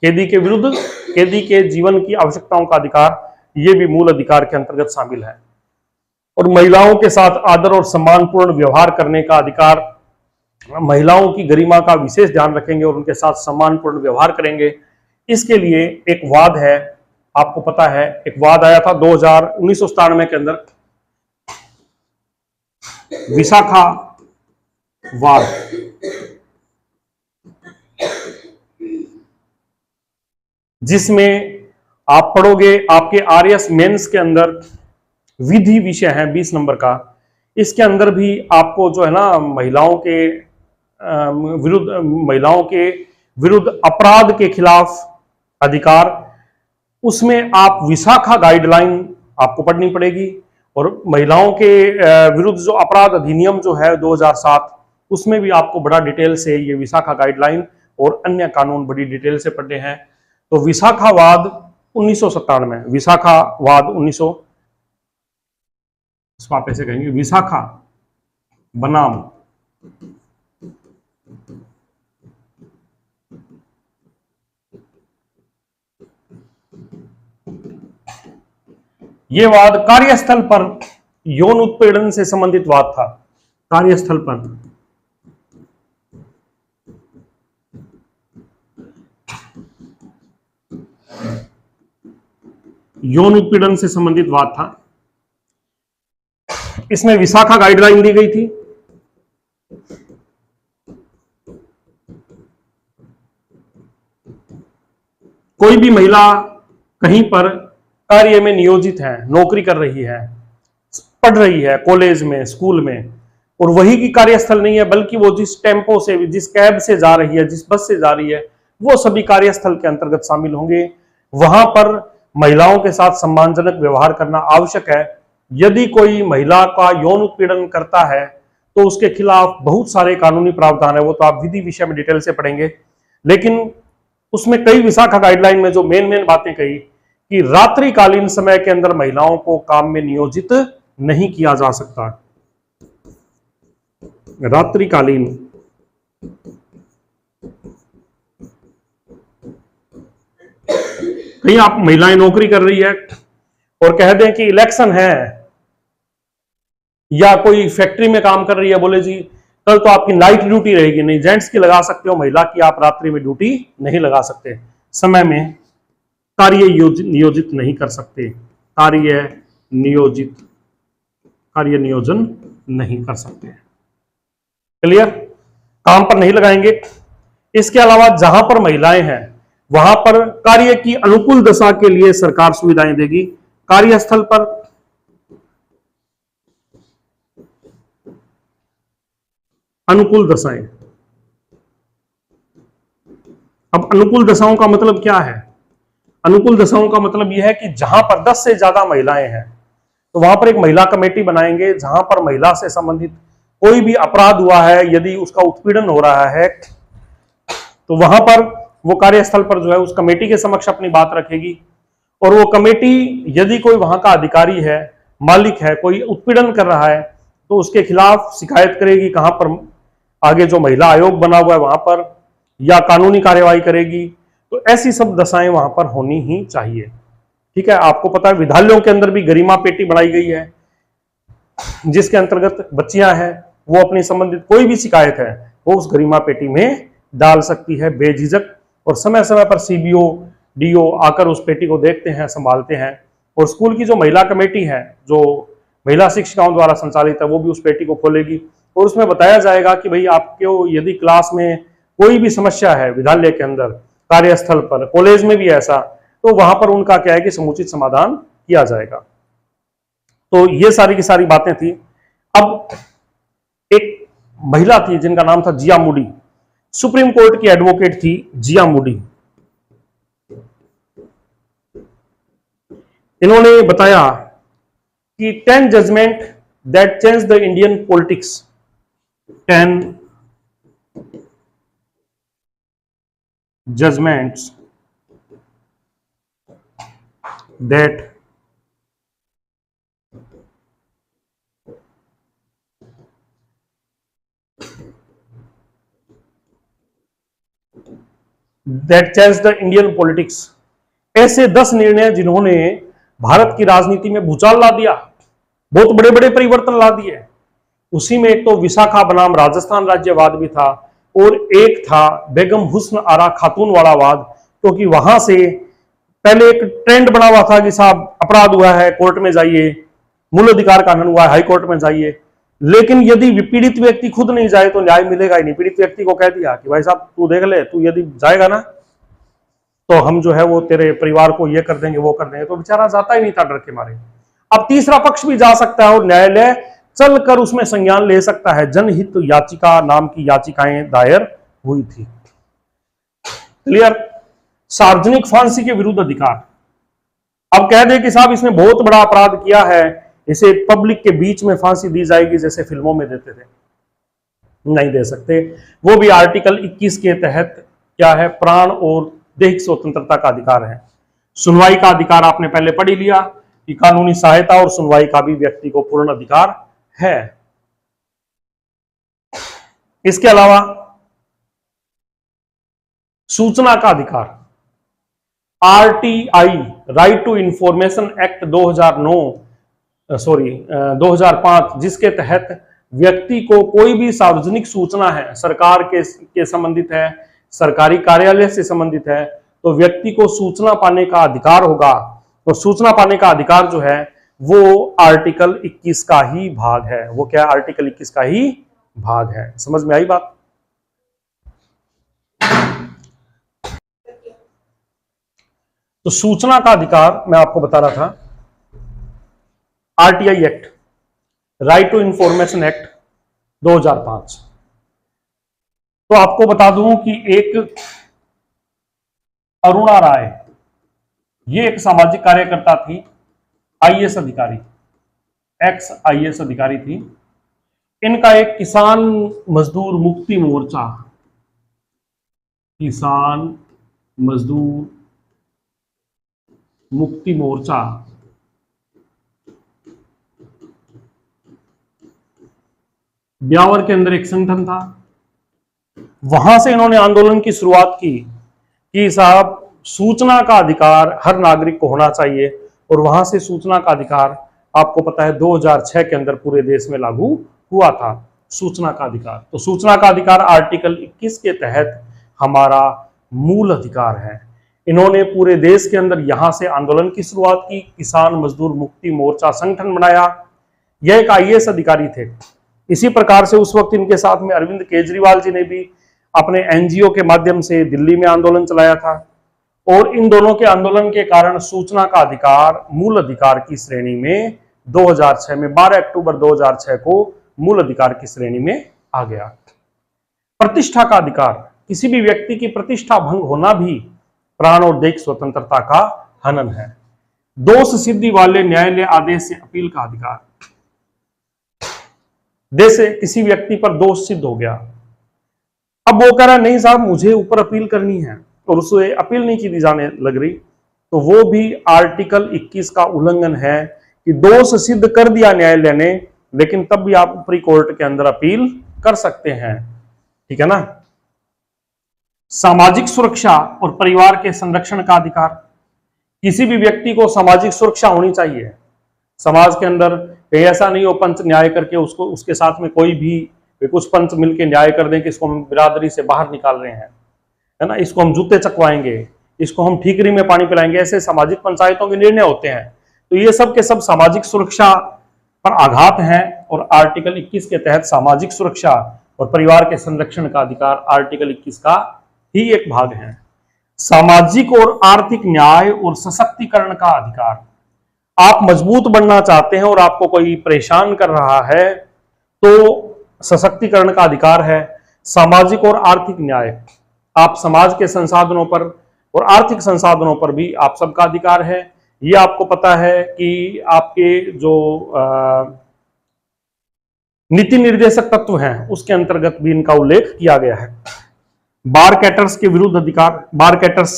कैदी के विरुद्ध कैदी के जीवन की आवश्यकताओं का अधिकार, ये भी मूल अधिकार के अंतर्गत शामिल है। और महिलाओं के साथ आदर और सम्मानपूर्ण व्यवहार करने का अधिकार, महिलाओं की गरिमा का विशेष ध्यान रखेंगे और उनके साथ सम्मानपूर्ण व्यवहार करेंगे। इसके लिए एक वाद है, आपको पता है, एक वाद आया था 1997 के अंदर, विशाखा वाद, जिसमें आप पढ़ोगे, आपके आरएस मेंस के अंदर विधि विषय है 20 नंबर का, इसके अंदर भी आपको जो है ना महिलाओं के विरुद्ध अपराध के खिलाफ अधिकार, उसमें आप विशाखा गाइडलाइन आपको पढ़नी पड़ेगी। और महिलाओं के विरुद्ध जो अपराध अधिनियम जो है 2007, उसमें भी आपको बड़ा डिटेल से ये विशाखा गाइडलाइन और अन्य कानून बड़ी डिटेल से पढ़ने हैं। तो विशाखावाद 1997, विशाखावाद 1900, इसको आप ऐसे कहेंगे, विशाखा बनाम ये वाद कार्यस्थल पर यौन उत्पीड़न से संबंधित वाद था। कार्यस्थल पर यौन उत्पीड़न से संबंधित वाद था। इसमें विशाखा गाइडलाइन दी गई थी। कोई भी महिला कहीं पर कार्य में नियोजित है, नौकरी कर रही है, पढ़ रही है कॉलेज में, स्कूल में, और वही की कार्यस्थल नहीं है, बल्कि वो जिस टेम्पो से, जिस कैब से जा रही है, जिस बस से जा रही है, वो सभी कार्यस्थल के अंतर्गत शामिल होंगे। वहां पर महिलाओं के साथ सम्मानजनक व्यवहार करना आवश्यक है। यदि कोई महिला का यौन उत्पीड़न करता है तो उसके खिलाफ बहुत सारे कानूनी प्रावधान है, वो तो आप विधि विषय में डिटेल से पढ़ेंगे। लेकिन उसमें कई विशाखा गाइडलाइन में जो मेन बातें कही कि रात्रिकालीन समय के अंदर महिलाओं को काम में नियोजित नहीं किया जा सकता। रात्रिकालीन कहीं आप महिलाएं नौकरी कर रही है और कह दें कि इलेक्शन है, या कोई फैक्ट्री में काम कर रही है, बोले जी कल तो आपकी नाइट ड्यूटी रहेगी, नहीं जेंट्स की लगा सकते हो, महिला की आप रात्रि में ड्यूटी नहीं लगा सकते, समय में कार्य नियोजित नहीं कर सकते, कार्य नियोजन नहीं कर सकते। क्लियर? काम पर नहीं लगाएंगे। इसके अलावा जहां पर महिलाएं हैं वहां पर कार्य की अनुकूल दशा के लिए सरकार सुविधाएं देगी। कार्यस्थल पर अनुकूल दशाएं। अब अनुकूल दशाओं का मतलब क्या है? अनुकूल दशाओं का मतलब यह है कि जहां पर 10 से ज्यादा महिलाएं हैं तो वहां पर एक महिला कमेटी बनाएंगे, जहां पर महिला से संबंधित कोई भी अपराध हुआ है, यदि उसका उत्पीड़न हो रहा है, तो वहां पर वो कार्यस्थल पर जो है उस कमेटी के समक्ष अपनी बात रखेगी, और वो कमेटी यदि कोई वहां का अधिकारी है, मालिक है, कोई उत्पीड़न कर रहा है तो उसके खिलाफ शिकायत करेगी, कहां पर आगे जो महिला आयोग बना हुआ है वहां पर, या कानूनी कार्यवाही करेगी। तो ऐसी सब दशाएं वहां पर होनी ही चाहिए। ठीक है? आपको पता है विद्यालयों के अंदर भी गरिमा पेटी बनाई गई है, जिसके अंतर्गत बच्चियां हैं वो अपनी संबंधित कोई भी शिकायत है वो उस गरिमा पेटी में डाल सकती है बेझिझक, और समय समय पर सीबीओ डीओ आकर उस पेटी को देखते हैं, संभालते हैं। और स्कूल की जो महिला कमेटी है, जो महिला शिक्षिकाओं द्वारा संचालित है, वो भी उस पेटी को खोलेगी और उसमें बताया जाएगा कि भाई आपको यदि क्लास में कोई भी समस्या है, विद्यालय के अंदर, कार्यस्थल पर, कॉलेज में भी ऐसा, तो वहां पर उनका क्या है कि समुचित समाधान किया जाएगा। तो ये सारी की सारी बातें थी। अब एक महिला थी जिनका नाम था जिया मूडी, सुप्रीम कोर्ट की एडवोकेट थी जिया मूडी। इन्होंने बताया कि 10 judgement that change the Indian politics, 10 judgements that change the Indian politics, ऐसे 10 निर्णय जिन्होंने भारत की राजनीति में भूचाल ला दिया, बहुत बड़े बड़े परिवर्तन ला दिए। उसी में एक तो विशाखा बनाम राजस्थान राज्यवाद भी था, और एक था बेगम हुस्न आरा खातून वाला वाद, क्योंकि वहां से पहले एक ट्रेंड बना हुआ था कि साहब अपराध हुआ है कोर्ट में जाइए, मूल अधिकार कानून हुआ है हाई कोर्ट में जाइए, लेकिन यदि पीड़ित व्यक्ति खुद नहीं जाए तो न्याय मिलेगा ही नहीं। पीड़ित व्यक्ति को कह दिया कि भाई साहब तू देख ले, तू यदि जाएगा ना तो हम जो है वो तेरे परिवार को ये कर देंगे वो कर देंगे, तो बेचारा जाता ही नहीं था डर के मारे। अब तीसरा पक्ष भी जा सकता है और न्यायालय चलकर उसमें संज्ञान ले सकता है। जनहित याचिका नाम की याचिकाएं दायर हुई थी। क्लियर? सार्वजनिक फांसी के विरुद्ध अधिकार। अब कह दे कि साहब इसने बहुत बड़ा अपराध किया है, इसे पब्लिक के बीच में फांसी दी जाएगी जैसे फिल्मों में देते थे, नहीं दे सकते। वो भी आर्टिकल 21 के तहत क्या है, प्राण और दैहिक स्वतंत्रता का अधिकार है। सुनवाई का अधिकार आपने पहले पढ़ ही लिया कि कानूनी सहायता और सुनवाई का भी व्यक्ति को पूर्ण अधिकार है। इसके अलावा सूचना का अधिकार, RTI right to information act 2005, जिसके तहत व्यक्ति को कोई भी सार्वजनिक सूचना है, सरकार के संबंधित है, सरकारी कार्यालय से संबंधित है, तो व्यक्ति को सूचना पाने का अधिकार होगा। तो सूचना पाने का अधिकार जो है वो आर्टिकल 21 का ही भाग है। वो क्या, आर्टिकल 21 का ही भाग है। समझ में आई बात? तो सूचना का अधिकार मैं आपको बता रहा था, RTI act, right to information act 2005। तो आपको बता दूं कि एक अरुणा राय, ये एक सामाजिक कार्यकर्ता थी, आईएएस अधिकारी, एक्स आईएएस अधिकारी थी। इनका एक किसान मजदूर मुक्ति मोर्चा, किसान मजदूर मुक्ति मोर्चा ब्यावर के अंदर एक संगठन था, वहां से इन्होंने आंदोलन की शुरुआत की कि साहब सूचना का अधिकार हर नागरिक को होना चाहिए। और वहां से सूचना का अधिकार आपको पता है 2006 के अंदर पूरे देश में लागू हुआ था, सूचना का अधिकार। तो सूचना का अधिकार आर्टिकल 21 के तहत हमारा मूल अधिकार है। इन्होंने पूरे देश के अंदर यहां से आंदोलन की शुरुआत की, किसान मजदूर मुक्ति मोर्चा संगठन बनाया। यह एक IAS अधिकारी थे। इसी प्रकार से उस वक्त इनके साथ में अरविंद केजरीवाल जी ने भी अपने NGO के माध्यम से दिल्ली में आंदोलन चलाया था। और इन दोनों के आंदोलन के कारण सूचना का अधिकार मूल अधिकार की श्रेणी में 2006 में 12 अक्टूबर 2006 को मूल अधिकार की श्रेणी में आ गया। प्रतिष्ठा का अधिकार, किसी भी व्यक्ति की प्रतिष्ठा भंग होना भी प्राण और दैहिक स्वतंत्रता का हनन है। दोष सिद्धि वाले न्यायालय आदेश से अपील का अधिकार, जैसे किसी व्यक्ति पर दोष सिद्ध हो गया, अब वो कह रहा नहीं साहब मुझे ऊपर अपील करनी है और उसे अपील नहीं की जाने लग रही, तो वो भी आर्टिकल 21 का उल्लंघन है कि दोष सिद्ध कर दिया न्यायालय ने, लेकिन तब भी आप ऊपरी कोर्ट के अंदर अपील कर सकते हैं। ठीक है ना। सामाजिक सुरक्षा और परिवार के संरक्षण का अधिकार, किसी भी व्यक्ति को सामाजिक सुरक्षा होनी चाहिए। समाज के अंदर कहीं ऐसा नहीं हो पंच न्याय करके उसको उसके साथ में कोई भी कुछ पंच मिलके न्याय कर दें कि इसको हम बिरादरी से बाहर निकाल रहे हैं, है ना, इसको हम जूते चकवाएंगे, इसको हम ठीकरी में पानी पिलाएंगे, ऐसे सामाजिक पंचायतों के निर्णय होते हैं। तो ये सब के सब सामाजिक सुरक्षा पर आघात हैं और आर्टिकल 21 के तहत सामाजिक सुरक्षा और परिवार के संरक्षण का अधिकार आर्टिकल 21 का ही एक भाग है। सामाजिक और आर्थिक न्याय और सशक्तिकरण का अधिकार, आप मजबूत बनना चाहते हैं और आपको कोई परेशान कर रहा है तो सशक्तिकरण का अधिकार है। सामाजिक और आर्थिक न्याय, आप समाज के संसाधनों पर और आर्थिक संसाधनों पर भी आप सबका अधिकार है। ये आपको पता है कि आपके जो नीति निर्देशक तत्व हैं उसके अंतर्गत भी इनका उल्लेख किया गया है। बार कैटर्स के विरुद्ध अधिकार, बार कैटर्स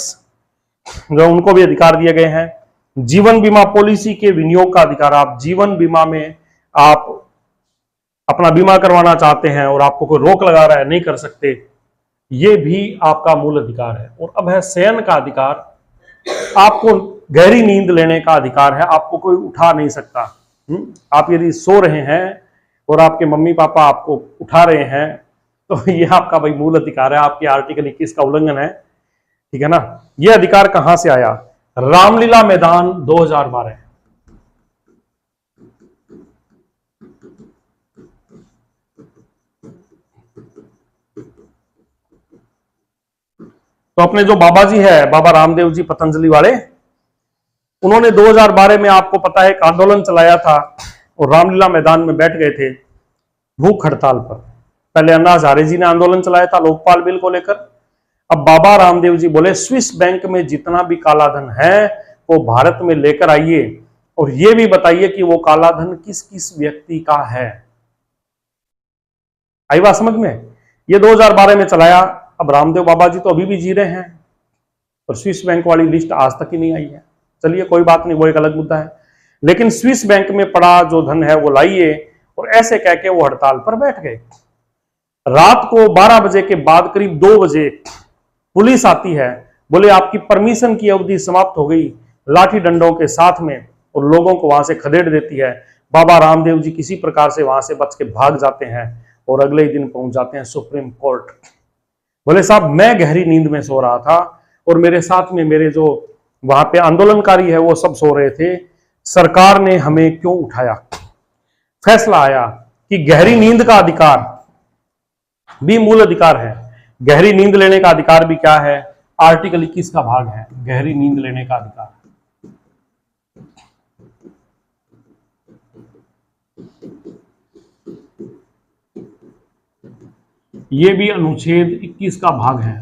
जो उनको भी अधिकार दिए गए हैं। जीवन बीमा पॉलिसी के विनियोग का अधिकार, आप जीवन बीमा में आप अपना बीमा करवाना चाहते हैं और आपको कोई रोक लगा रहा है नहीं कर सकते, ये भी आपका मूल अधिकार है। और अब है शयन का अधिकार, आपको गहरी नींद लेने का अधिकार है, आपको कोई उठा नहीं सकता। आप यदि सो रहे हैं और आपके मम्मी पापा आपको उठा रहे हैं तो ये आपका भाई मूल अधिकार है, आपके आर्टिकल 21 का उल्लंघन है। ठीक है ना। ये अधिकार कहां से आया? रामलीला मैदान 2012। तो अपने जो बाबा जी है, बाबा रामदेव जी पतंजलि वाले, उन्होंने 2012 में आपको पता है एक आंदोलन चलाया था और रामलीला मैदान में बैठ गए थे भूख हड़ताल पर। पहले अन्ना हजारे जी ने आंदोलन चलाया था लोकपाल बिल को लेकर। अब बाबा रामदेव जी बोले स्विस बैंक में जितना भी काला धन है वो भारत में लेकर आइए और ये भी बताइए कि वो काला धन किस किस व्यक्ति का है। आई बात समझ में? ये 2012 में चलाया। अब रामदेव बाबा जी तो अभी भी जी रहे हैं और स्विस बैंक वाली लिस्ट आज तक ही नहीं आई है। चलिए कोई बात नहीं, वो एक अलग मुद्दा है। लेकिन स्विस बैंक में पड़ा जो धन है वो लाइए, और ऐसे कह के वो हड़ताल पर बैठ गए। रात को 12 बजे के बाद करीब 2 बजे पुलिस आती है, बोले आपकी परमिशन की अवधि समाप्त हो गई, लाठी डंडों के साथ में, और लोगों को वहां से खदेड़ देती है। बाबा रामदेव जी किसी प्रकार से वहां से बच के भाग जाते हैं और अगले ही दिन पहुंच जाते हैं सुप्रीम कोर्ट। बोले साहब मैं गहरी नींद में सो रहा था और मेरे साथ में मेरे जो वहां पे आंदोलनकारी है वो सब सो रहे थे, सरकार ने हमें क्यों उठाया? फैसला आया कि गहरी नींद का अधिकार भी मूल अधिकार है। गहरी नींद लेने का अधिकार भी क्या है? आर्टिकल 21 का भाग है, गहरी नींद लेने का अधिकार। ये भी अनुच्छेद 21 का भाग है।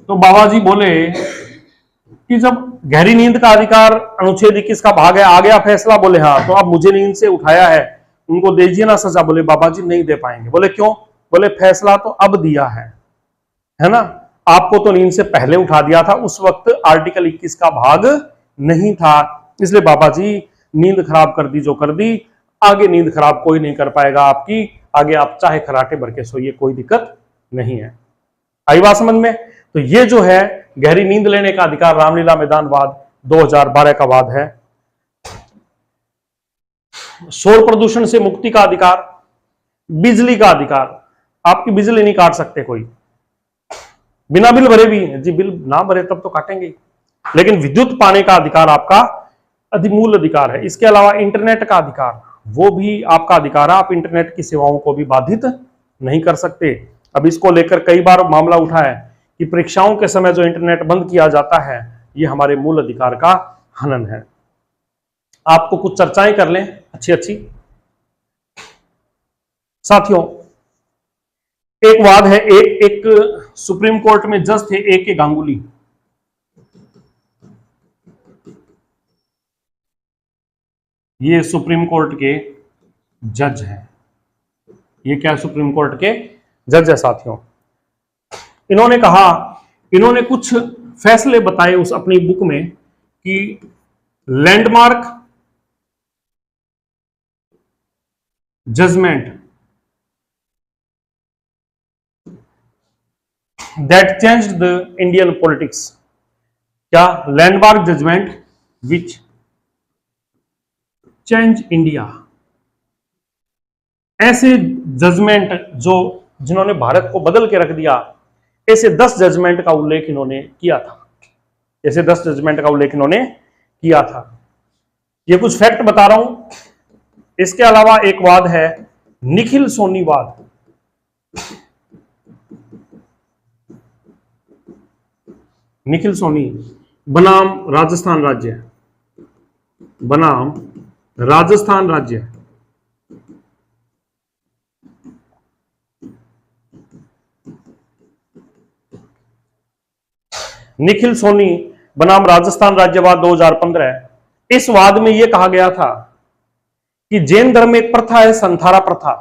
तो बाबा जी बोले कि जब गहरी नींद का अधिकार अनुच्छेद 21 का भाग है, आ गया फैसला, बोले हाँ, तो अब मुझे नींद से उठाया है, उनको दीजिए ना सजा। बोले बाबा जी नहीं दे पाएंगे। बोले क्यों? बोले फैसला तो अब दिया है ना, आपको तो नींद से पहले उठा दिया था, उस वक्त आर्टिकल 21 का भाग नहीं था, इसलिए बाबा जी नींद खराब कर दी जो कर दी, आगे नींद खराब कोई नहीं कर पाएगा आपकी, आगे आप चाहे खराटे भर के सोइए, कोई दिक्कत नहीं है। आई बात समझ में? तो ये जो है गहरी नींद लेने का अधिकार रामलीला मैदान वाद 2012 का वाद है। शोर प्रदूषण से मुक्ति का अधिकार, बिजली का अधिकार, आपकी बिजली नहीं काट सकते कोई, बिना बिल भरे भी। जी बिल ना भरे तब तो काटेंगे, लेकिन विद्युत पाने का अधिकार आपका अधिमूल अधिकार है। इसके अलावा इंटरनेट का अधिकार, वो भी आपका अधिकार है, आप इंटरनेट की सेवाओं को भी बाधित नहीं कर सकते। अब इसको लेकर कई बार मामला उठा है कि परीक्षाओं के समय जो इंटरनेट बंद किया जाता है, ये हमारे मूल अधिकार का हनन है। आपको कुछ चर्चाएं कर लें अच्छी अच्छी। साथियों, एक वाद है, एक सुप्रीम कोर्ट में जज थे A.K. गांगुली। ये सुप्रीम कोर्ट के जज हैं। ये क्या सुप्रीम कोर्ट के जज है साथियों। इन्होंने कहा, इन्होंने कुछ फैसले बताए उस अपनी बुक में कि landmark judgment that changed the Indian politics. क्या? Landmark judgment which change India. ऐसे जजमेंट जिन्होंने भारत को बदल के रख दिया, ऐसे 10 जजमेंट का उल्लेख इन्होंने किया था। ऐसे 10 जजमेंट का उल्लेख इन्होंने किया था। ये कुछ फैक्ट बता रहा हूं। इसके अलावा एक वाद है निखिल सोनी वाद। निखिल सोनी बनाम राजस्थान राज्य, बनाम राजस्थान राज्य। निखिल सोनी बनाम राजस्थान राज्यवाद 2015। इस वाद में यह कहा गया था कि जैन धर्म में एक प्रथा है, संथारा प्रथा।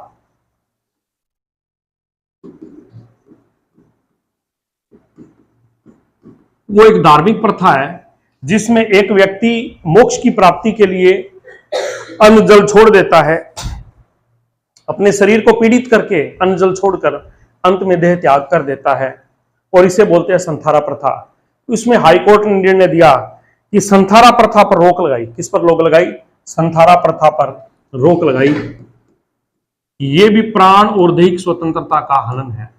वो एक धार्मिक प्रथा है जिसमें एक व्यक्ति मोक्ष की प्राप्ति के लिए अन्न जल छोड़ देता है, अपने शरीर को पीड़ित करके अन्न जल छोड़कर अंत में देह त्याग कर देता है, और इसे बोलते हैं संथारा प्रथा। तो इसमें हाईकोर्ट ने निर्णय दिया कि संथारा प्रथा पर रोक लगाई। किस पर रोक लगाई? संथारा प्रथा पर रोक लगाई। ये भी प्राण और दैहिक स्वतंत्रता का हनन है।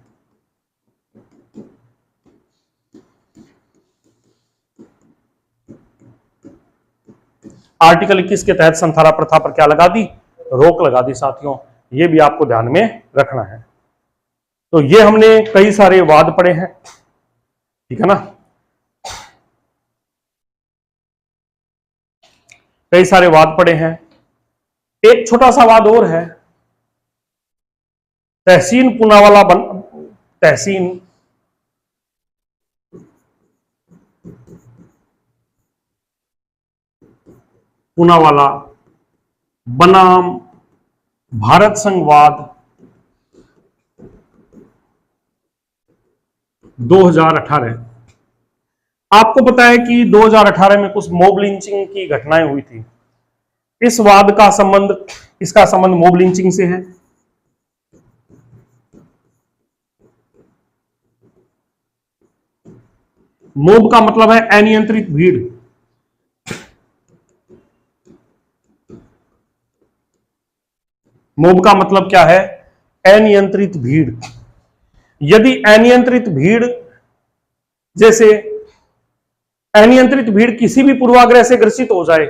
आर्टिकल 21 के तहत संथारा प्रथा पर क्या लगा दी? रोक लगा दी साथियों। ये भी आपको ध्यान में रखना है। तो ये हमने कई सारे वाद पढ़े हैं, ठीक है ना, कई सारे वाद पढ़े हैं। एक छोटा सा वाद और है, तहसीन पूनावाला तहसीन पूनावाला बनाम भारत संघवाद 2018। आपको पता है कि 2018 में कुछ मॉब लिंचिंग की घटनाएं हुई थी। इस वाद का संबंध, इसका संबंध मॉब लिंचिंग से है। मॉब का मतलब है अनियंत्रित भीड़। मॉब का मतलब क्या है? अनियंत्रित भीड़। यदि अनियंत्रित भीड़, जैसे अनियंत्रित भीड़ किसी भी पूर्वाग्रह से ग्रसित हो जाए,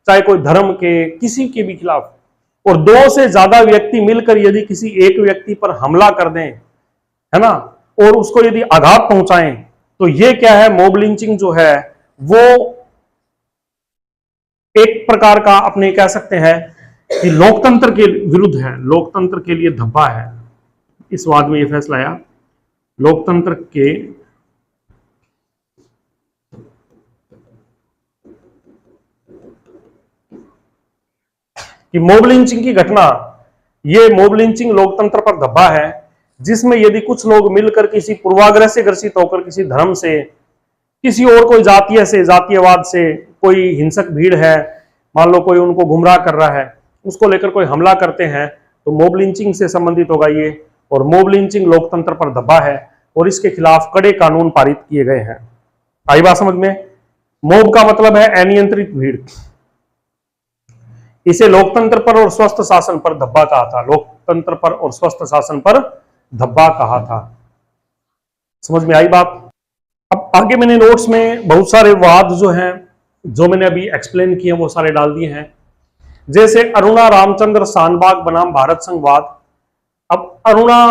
चाहे कोई धर्म के, किसी के भी खिलाफ, और 2 से ज्यादा व्यक्ति मिलकर यदि किसी एक व्यक्ति पर हमला कर दें, है ना, और उसको यदि आघात पहुंचाएं, तो ये क्या है? मॉब लिंचिंग जो है वो एक प्रकार का अपने कह सकते हैं कि लोकतंत्र के विरुद्ध है, लोकतंत्र के लिए धब्बा है। इस वाद में यह फैसला आया लोकतंत्र के कि मॉब लिंचिंग की घटना, ये मॉब लिंचिंग लोकतंत्र पर धब्बा है, जिसमें यदि कुछ लोग मिलकर किसी पूर्वाग्रह से ग्रसित होकर किसी धर्म से, किसी और कोई जातीय से, जातीयवाद से, कोई हिंसक भीड़ है, मान लो कोई उनको गुमराह कर रहा है, उसको लेकर कोई हमला करते हैं, तो मॉब लिंचिंग से संबंधित होगा ये। और मॉब लिंचिंग लोकतंत्र पर धब्बा है और इसके खिलाफ कड़े कानून पारित किए गए हैं। आई बात समझ में? मॉब का मतलब है अनियंत्रित भीड़। इसे लोकतंत्र पर और स्वस्थ शासन पर धब्बा कहा था। लोकतंत्र पर और स्वस्थ शासन पर धब्बा कहा था। समझ में आई बात? अब आगे मैंने नोट्स में बहुत सारे वाद जो हैं, जो मैंने अभी एक्सप्लेन किए वो सारे डाल दिए हैं। जैसे अरुणा रामचंद्र शानबाग बनाम भारत संघवाद। अब अरुणा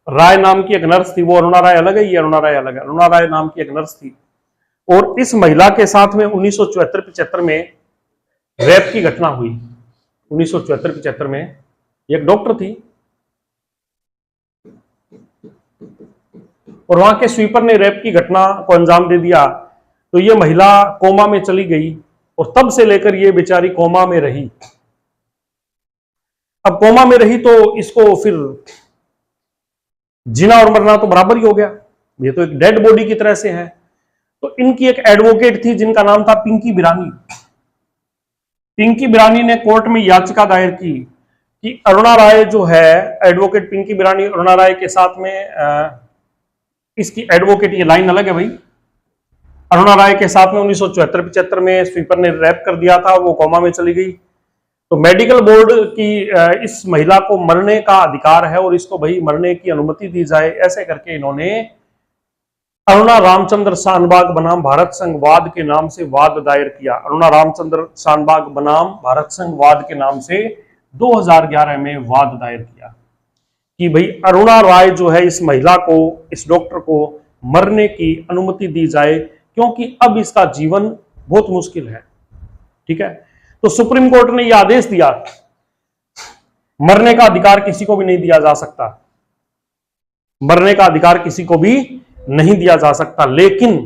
राय नाम की एक नर्स थी, वो अरुणा राय अलग है, ये अरुणा राय अलग है। अरुणा राय नाम की एक नर्स थी और इस महिला के साथ में 1974-75 में रेप की घटना हुई। 1974-75 में एक डॉक्टर थी और वहां के स्वीपर ने रेप की घटना को अंजाम दे दिया, तो ये महिला कोमा में चली गई और तब से लेकर ये बेचारी कोमा में रही। अब कोमा में रही तो इसको फिर जीना और मरना तो बराबर ही हो गया, ये तो एक डेड बॉडी की तरह से है। तो इनकी एक एडवोकेट थी जिनका नाम था पिंकी बिरानी। पिंकी बिरानी ने कोर्ट में याचिका दायर की कि अरुणा राय जो है, एडवोकेट पिंकी बिरानी अरुणा राय के साथ में इसकी एडवोकेट, ये लाइन अलग है भाई, अरुणा राय के साथ में 1974-75 में स्वीपर ने रैप कर दिया था, वो कोमा में चली गई। तो मेडिकल बोर्ड की इस महिला को मरने का अधिकार है और इसको भाई मरने की अनुमति दी जाए, ऐसे करके इन्होंने अरुणा रामचंद्र शानबाग बनाम भारत संघवाद के नाम से वाद दायर किया। अरुणा रामचंद्र शानबाग बनाम भारत संघवाद के नाम से 2011 में वाद दायर किया कि भाई अरुणा राय जो है, इस महिला को, इस डॉक्टर को मरने की अनुमति दी जाए, क्योंकि अब इसका जीवन बहुत मुश्किल है। ठीक है, तो सुप्रीम कोर्ट ने यह आदेश दिया, मरने का अधिकार किसी को भी नहीं दिया जा सकता, मरने का अधिकार किसी को भी नहीं दिया जा सकता। लेकिन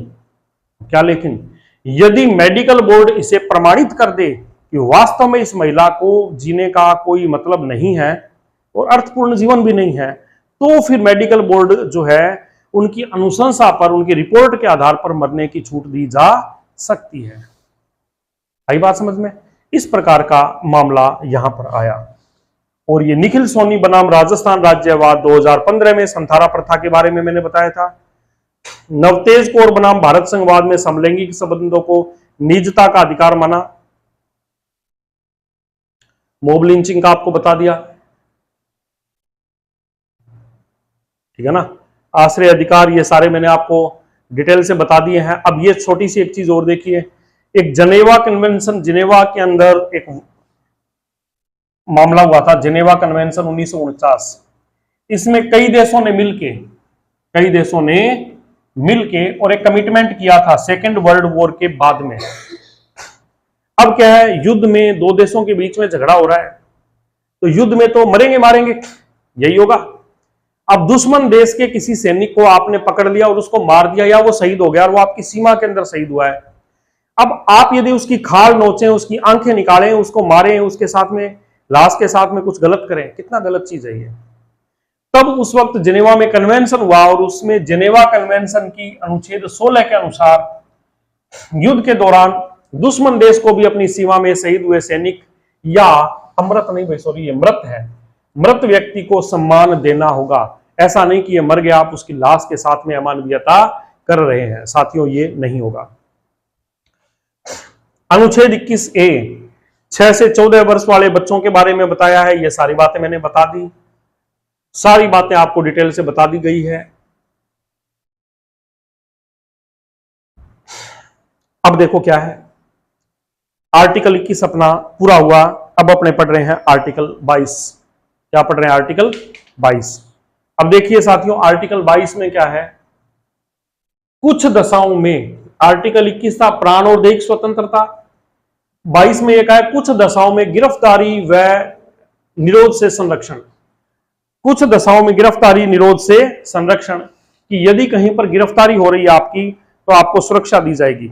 क्या, लेकिन यदि मेडिकल बोर्ड इसे प्रमाणित कर दे कि वास्तव में इस महिला को जीने का कोई मतलब नहीं है और अर्थपूर्ण जीवन भी नहीं है, तो फिर मेडिकल बोर्ड जो है उनकी अनुशंसा पर, उनकी रिपोर्ट के आधार पर मरने की छूट दी जा सकती है। आई बात समझ में? इस प्रकार का मामला यहां पर आया। और ये निखिल सोनी बनाम राजस्थान राज्यवाद 2015 में संथारा प्रथा के बारे में मैंने बताया था। नवतेज कौर बनाम भारत संघवाद में समलैंगिक संबंधों को निजता का अधिकार माना। मॉब लिंचिंग का आपको बता दिया, ठीक है ना। आश्रय अधिकार, ये सारे मैंने आपको डिटेल से बता दिए हैं। अब ये छोटी सी एक चीज और देखिए, एक जनेवा कन्वेंशन, जिनेवा के अंदर एक मामला हुआ था, जिनेवा कन्वेंशन 1949। इसमें कई देशों ने मिलके और एक कमिटमेंट किया था सेकेंड वर्ल्ड वॉर के बाद में। अब क्या है, युद्ध में दो देशों के बीच में झगड़ा हो रहा है, तो युद्ध में तो मरेंगे मारेंगे, यही होगा। अब दुश्मन देश के किसी सैनिक को आपने पकड़ लिया और उसको मार दिया, या वो शहीद हो गया और वो आपकी सीमा के अंदर शहीद हुआ है। अब आप यदि उसकी खाल नोचें, उसकी आंखें निकालें, उसको मारें, उसके साथ में, लाश के साथ में कुछ गलत करें, कितना गलत चीज है ये। तब उस वक्त जिनेवा में कन्वेंशन हुआ और उसमें जिनेवा कन्वेंशन की अनुच्छेद 16 के अनुसार युद्ध के दौरान दुश्मन देश को भी अपनी सीमा में शहीद हुए सैनिक या अमृत नहीं भाई, सॉरी, ये मृत है, मृत व्यक्ति को सम्मान देना होगा। ऐसा नहीं कि ये मर गया, आप उसकी लाश के साथ में अमानवीयता कर रहे हैं। साथियों, ये नहीं होगा। अनुच्छेद 21A 6 से 14 वर्ष वाले बच्चों के बारे में बताया है। ये सारी बातें मैंने बता दी, सारी बातें आपको डिटेल से बता दी गई है। अब देखो क्या है, आर्टिकल 21 अपना पूरा हुआ। अब अपने पढ़ रहे हैं आर्टिकल 22। क्या पढ़ रहे हैं? आर्टिकल 22। अब देखिए साथियों, आर्टिकल 22 में क्या है, कुछ दशाओं में, आर्टिकल 21 था प्राण और दैहिक स्वतंत्रता, 22 में एक है कुछ दशाओं में गिरफ्तारी व निरोध से संरक्षण। कुछ दशाओं में गिरफ्तारी निरोध से संरक्षण, कि यदि कहीं पर गिरफ्तारी हो रही है आपकी तो आपको सुरक्षा दी जाएगी।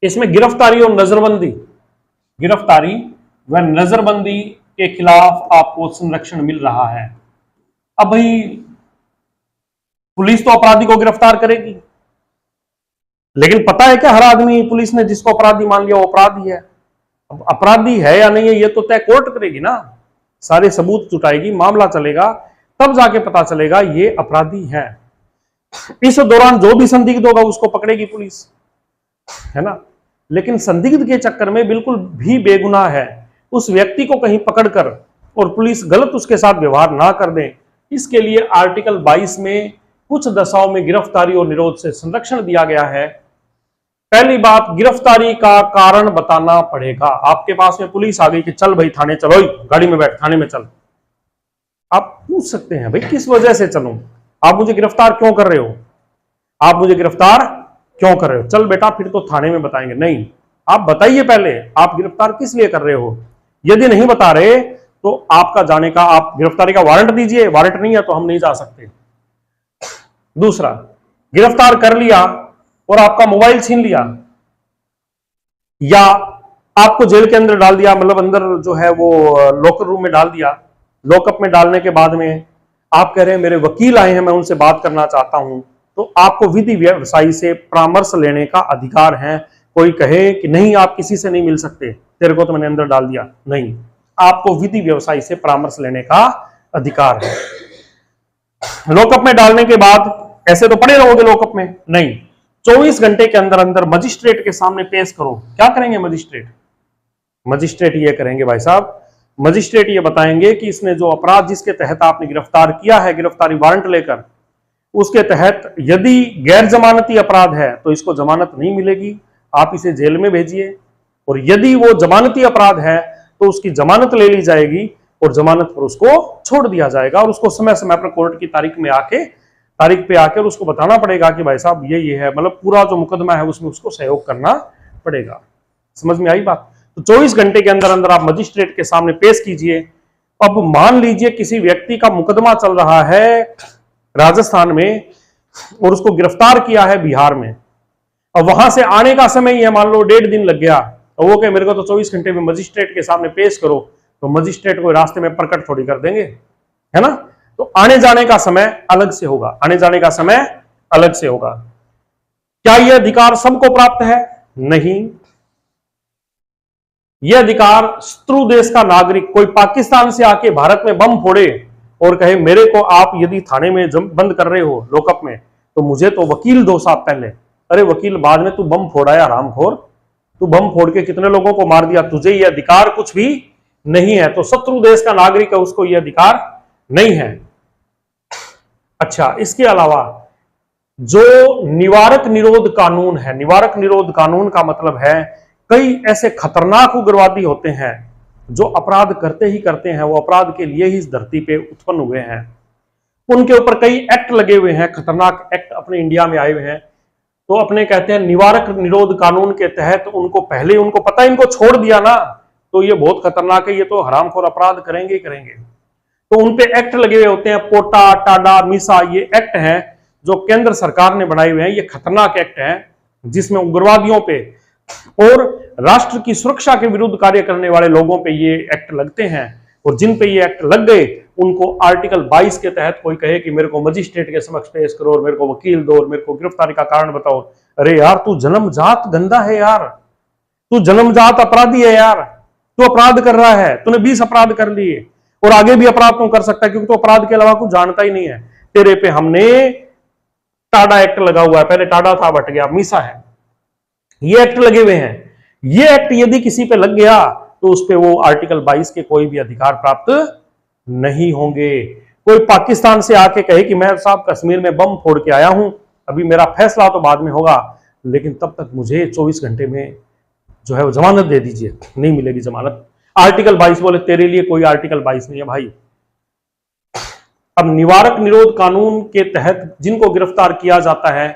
इसमें गिरफ्तारी और नजरबंदी, गिरफ्तारी व नजरबंदी के खिलाफ आपको संरक्षण मिल रहा है। अब भाई पुलिस तो अपराधी को गिरफ्तार करेगी, लेकिन पता है क्या, हर आदमी पुलिस ने जिसको अपराधी मान लिया वो अपराधी है, अब अपराधी है या नहीं है ये तो तय कोर्ट करेगी ना, सारे सबूत जुटाएगी, मामला चलेगा, तब जाके पता चलेगा ये अपराधी है। इस दौरान जो भी संदिग्ध होगा उसको पकड़ेगी पुलिस, है ना। लेकिन संदिग्ध के चक्कर में बिल्कुल भी बेगुनाह है उस व्यक्ति को कहीं पकड़कर और पुलिस गलत उसके साथ व्यवहार ना कर दे, इसके लिए आर्टिकल 22 में कुछ दशाओं में गिरफ्तारी और निरोध से संरक्षण दिया गया है। पहली बात, गिरफ्तारी का कारण बताना पड़ेगा। आपके पास में पुलिस आ गई कि चल भाई थाने चलो, गाड़ी में बैठ थाने में चल, आप पूछ सकते हैं भाई किस वजह से चलूं, आप मुझे गिरफ्तार क्यों कर रहे हो, आप मुझे गिरफ्तार क्यों कर रहे हो, चल बेटा फिर तो थाने में बताएंगे। नहीं, आप बताइए पहले आप गिरफ्तार किस लिए कर रहे हो। यदि नहीं बता रहे तो आपका जाने का, आप गिरफ्तारी का वारंट दीजिए, वारंट नहीं है तो हम नहीं जा सकते। दूसरा, गिरफ्तार कर लिया और आपका मोबाइल छीन लिया या आपको जेल के अंदर डाल दिया, मतलब अंदर जो है वो लॉकर रूम में डाल दिया, लॉकअप में डालने के बाद में आप कह रहे हैं मेरे वकील आए हैं मैं उनसे बात करना चाहता हूं, तो आपको विधि व्यवसायी से परामर्श लेने का अधिकार है। कोई कहे कि नहीं आप किसी से नहीं मिल सकते, तेरे को तो मैंने अंदर डाल दिया, नहीं, आपको विधि व्यवसायी से परामर्श लेने का अधिकार है। लॉकअप में डालने के बाद ऐसे तो पड़े रहोगे लॉकअप में, नहीं, 24 घंटे के अंदर अंदर मजिस्ट्रेट के सामने पेश करो। क्या करेंगे मजिस्ट्रेट, मजिस्ट्रेट ये करेंगे भाई साहब, मजिस्ट्रेट ये बताएंगे कि इसने जो अपराध जिसके तहत आपने गिरफ्तार किया है गिरफ्तारी वारंट लेकर, उसके तहत यदि गैर जमानती अपराध है तो इसको जमानत नहीं मिलेगी, आप इसे जेल में भेजिए, और यदि वो जमानती अपराध है तो उसकी जमानत ले ली जाएगी और जमानत पर उसको छोड़ दिया जाएगा, और उसको समय समय पर कोर्ट की तारीख पे आकर उसको बताना पड़ेगा कि भाई साहब ये है, मतलब पूरा जो मुकदमा है उसमें उसको सहयोग करना पड़ेगा। समझ में आई बात। तो 24 घंटे के अंदर अंदर आप मजिस्ट्रेट के सामने पेश कीजिए। अब मान लीजिए किसी व्यक्ति का मुकदमा चल रहा है राजस्थान में और उसको गिरफ्तार किया है बिहार में, अब वहां से आने का समय ही है मान लो 1.5 दिन लग गया, तो वो कहे मेरे को तो 24 घंटे में मजिस्ट्रेट के सामने पेश करो, तो मजिस्ट्रेट को रास्ते में प्रकट थोड़ी कर देंगे, है ना। तो आने जाने का समय अलग से होगा, आने जाने का समय अलग से होगा। क्या यह अधिकार सबको प्राप्त है? नहीं। यह अधिकार शत्रु देश का नागरिक कोई पाकिस्तान से आके भारत में बम फोड़े और कहे मेरे को आप यदि थाने में बंद कर रहे हो लॉकअप में तो मुझे तो वकील दो साहब पहले, अरे वकील बाद में, तू बम फोड़ा है हरामखोर, तू बम फोड़ के कितने लोगों को मार दिया, तुझे यह अधिकार कुछ भी नहीं है। तो शत्रु देश का नागरिक है उसको यह अधिकार नहीं है। अच्छा, इसके अलावा जो निवारक निरोध कानून है, निवारक निरोध कानून का मतलब है कई ऐसे खतरनाक उग्रवादी होते हैं जो अपराध करते ही करते हैं, वो अपराध के लिए ही इस धरती पे उत्पन्न हुए हैं, उनके ऊपर कई एक्ट लगे हुए हैं, खतरनाक एक्ट अपने इंडिया में आए हुए हैं, तो अपने कहते हैं निवारक निरोध कानून के तहत उनको पहले उनको पता है इनको छोड़ दिया ना तो ये बहुत खतरनाक है, ये तो हरामखोर अपराध करेंगे ही करेंगे, तो उनपे एक्ट लगे हुए होते हैं। पोटा, टाडा, मीसा, ये एक्ट हैं जो केंद्र सरकार ने बनाए हुए हैं, ये खतरनाक एक्ट हैं जिसमें उग्रवादियों पे और राष्ट्र की सुरक्षा के विरुद्ध कार्य करने वाले लोगों पे ये एक्ट लगते हैं, और जिन पे ये एक्ट लग गए उनको आर्टिकल 22 के तहत कोई कहे कि मेरे को मजिस्ट्रेट के समक्ष पेश करो और मेरे को वकील दो और मेरे को गिरफ्तारी का कारण बताओ, अरे यार तू जन्मजात गंदा है यार, तू जन्मजात अपराधी है यार, तू अपराध कर रहा है, तूने 20 अपराध कर लिए और आगे भी अपराध तू कर सकता है क्योंकि तू अपराध के अलावा कुछ जानता ही नहीं है। तेरे पे हमने टाडा एक्ट लगा हुआ है, पहले टाडा था बट गया मीसा है, ये एक्ट लगे हुए हैं। ये एक्ट यदि किसी पे लग गया तो उस पे वो आर्टिकल 22 के कोई भी अधिकार प्राप्त नहीं होंगे। कोई पाकिस्तान से आके कहे कि मैं साहब कश्मीर में बम फोड़ के आया हूं, अभी मेरा फैसला तो बाद में होगा, लेकिन तब तक मुझे 24 घंटे में जो है वो जमानत दे दीजिए, नहीं मिलेगी जमानत। आर्टिकल 22 बोले तेरे लिए कोई आर्टिकल 22 नहीं है भाई। अब निवारक निरोध कानून के तहत जिनको गिरफ्तार किया जाता है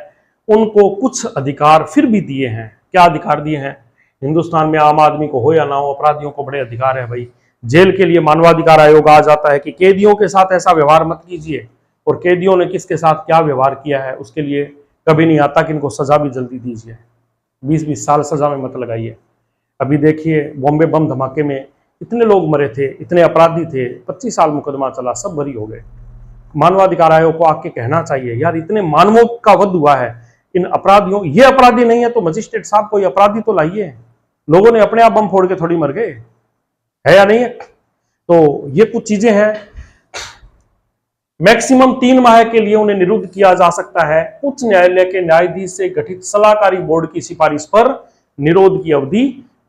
उनको कुछ अधिकार फिर भी दिए हैं। क्या अधिकार दिए हैं? हिंदुस्तान में आम आदमी को हो या ना हो, अपराधियों को बड़े अधिकार है भाई। जेल के लिए मानवाधिकार आयोग आ जाता है कि कैदियों के साथ ऐसा व्यवहार मत कीजिए, और कैदियों ने किसके साथ क्या व्यवहार किया है उसके लिए कभी नहीं आता कि इनको सजा भी जल्दी दीजिए, 20-20 साल सजा में मत लगाइए। अभी देखिए बॉम्बे बम धमाके में इतने लोग मरे थे, इतने अपराधी थे, 25 साल मुकदमा चला, सब बरी हो गए। मानवाधिकार आयोग को आके कहना चाहिए यार इतने मानवों का वध हुआ है इन अपराधियों, ये अपराधी नहीं है तो मजिस्ट्रेट साहब कोई अपराधी तो लाइए, लोगों ने अपने आप बम फोड़ के थोड़ी मर गए, है या नहीं है? तो ये कुछ चीजें हैं। मैक्सिमम 3 माह के लिए उन्हें निरुद्ध किया जा सकता है। उच्च न्यायालय के न्यायाधीश से गठित सलाहकारी बोर्ड की सिफारिश पर निरोध की अवधि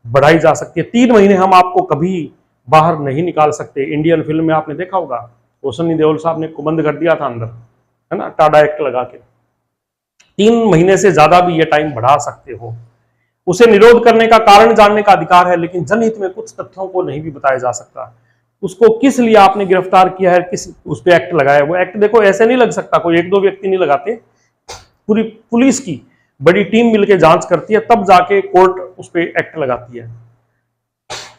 बढ़ाई जा सकती है। 3 महीने हम आपको कभी बाहर नहीं निकाल सकते। इंडियन फिल्म में आपने देखा होगा, सन्नी देओल साहब ने कुबंद कर दिया था अंदर, है ना, टाडा एक्ट लगा के। 3 महीने से ज्यादा भी ये टाइम बढ़ा सकते हो। उसे निरोध करने का कारण जानने का अधिकार है, लेकिन जनहित में कुछ तथ्यों को नहीं भी बताया जा सकता। उसको किस लिए आपने गिरफ्तार किया है, किस उस पर एक्ट लगाया, वो एक्ट देखो ऐसे नहीं लग सकता, कोई 1-2 व्यक्ति नहीं लगाते, पूरी पुलिस की बड़ी टीम मिलकर जांच करती है, तब जाके कोर्ट उस पर एक्ट लगाती है।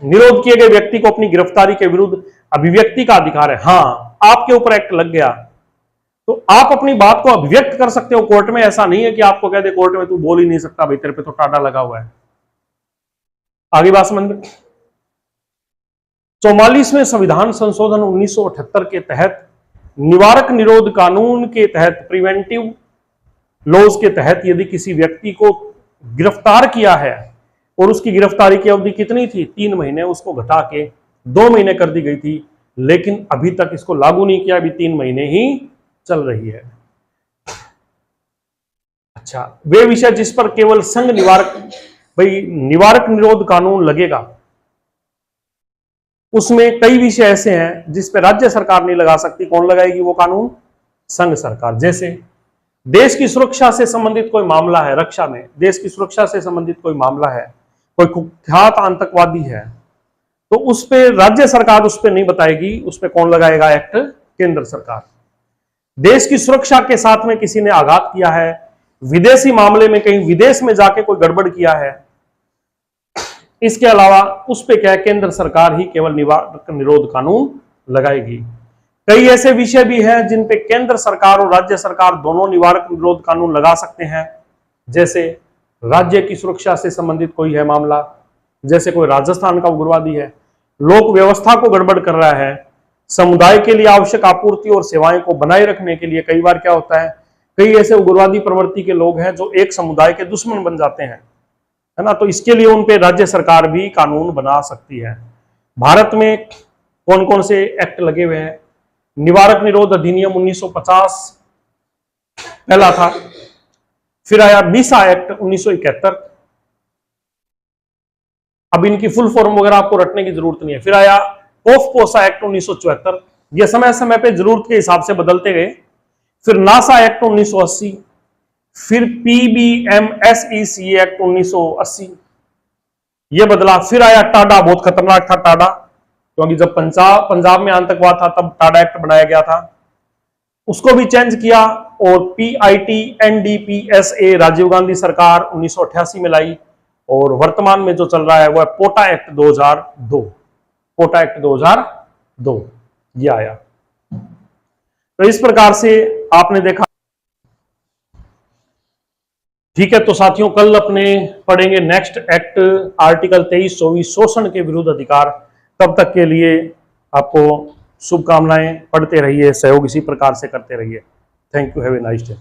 निरोध किए गए व्यक्ति को अपनी गिरफ्तारी के विरुद्ध अभिव्यक्ति का अधिकार है। हाँ, आपके ऊपर एक्ट लग गया तो आप अपनी बात को अभिव्यक्त कर सकते हो कोर्ट में। ऐसा नहीं है कि आपको कह दे कोर्ट में तू बोल ही नहीं सकता भाई, तेरे पे तो टाडा लगा हुआ है। आगे बात समझ में। 44वें संविधान संशोधन 1978 के तहत निवारक निरोध कानून के तहत, प्रिवेंटिव लॉज के तहत, यदि किसी व्यक्ति को गिरफ्तार किया है और उसकी गिरफ्तारी की अवधि कितनी थी, 3 महीने, उसको घटा के 2 महीने कर दी गई थी, लेकिन अभी तक इसको लागू नहीं किया, अभी 3 महीने ही चल रही है। अच्छा, वे विषय जिस पर केवल संघ निवारक, भाई निवारक निरोध कानून लगेगा, उसमें कई विषय ऐसे हैं जिस पर राज्य सरकार नहीं लगा सकती। कौन लगाएगी वो कानून? संघ सरकार। जैसे देश की सुरक्षा से संबंधित कोई मामला है, रक्षा में देश की सुरक्षा से संबंधित कोई मामला है, कोई कुख्यात आतंकवादी है, तो उस पर राज्य सरकार उस पर नहीं बताएगी, उस पर कौन लगाएगा एक्ट? केंद्र सरकार। देश की सुरक्षा के साथ में किसी ने आघात किया है, विदेशी मामले में कहीं विदेश में जाके कोई गड़बड़ किया है, इसके अलावा उस पे क्या है, केंद्र सरकार ही केवल निवारक निरोध कानून लगाएगी। कई ऐसे विषय भी हैं जिन पे केंद्र सरकार और राज्य सरकार दोनों निवारक निरोध कानून लगा सकते हैं। जैसे राज्य की सुरक्षा से संबंधित कोई है मामला, जैसे कोई राजस्थान का उग्रवादी है, लोक व्यवस्था को गड़बड़ कर रहा है, समुदाय के लिए आवश्यक आपूर्ति और सेवाएं को बनाए रखने के लिए कई बार क्या होता है, कई ऐसे उग्रवादी प्रवृत्ति के लोग हैं जो एक समुदाय के दुश्मन बन जाते हैं, है ना, तो इसके लिए उन पे राज्य सरकार भी कानून बना सकती है। भारत में कौन कौन से एक्ट लगे हुए हैं? निवारक निरोध अधिनियम 1950 पहला था, फिर आया बीसा एक्ट 1971, अब इनकी फुल फॉर्म वगैरह आपको रटने की जरूरत नहीं है। फिर आया पोसा एक्ट 1974, ये समय समय पे जरूरत के हिसाब से बदलते गए। फिर नासा एक्ट 1980, फिर PBMSEC एक्ट 1980, ये बदला। फिर आया टाडा, बहुत खतरनाक था टाडा, क्योंकि जब पंजाब में आतंकवाद था तब टाडा एक्ट बनाया गया था, उसको भी चेंज किया। और PITNDPSA राजीव गांधी सरकार 1988 में लाई, और वर्तमान में जो चल रहा है वो है पोटा एक्ट 2002। पोटा एक्ट 2002 ये आया। तो इस प्रकार से आपने देखा। ठीक है, तो साथियों कल अपने पढ़ेंगे नेक्स्ट एक्ट, आर्टिकल 23-24 शोषण के विरुद्ध अधिकार। तब तक के लिए आपको शुभकामनाएं, पढ़ते रहिए, सहयोग इसी प्रकार से करते रहिए। Thank you, have a nice day.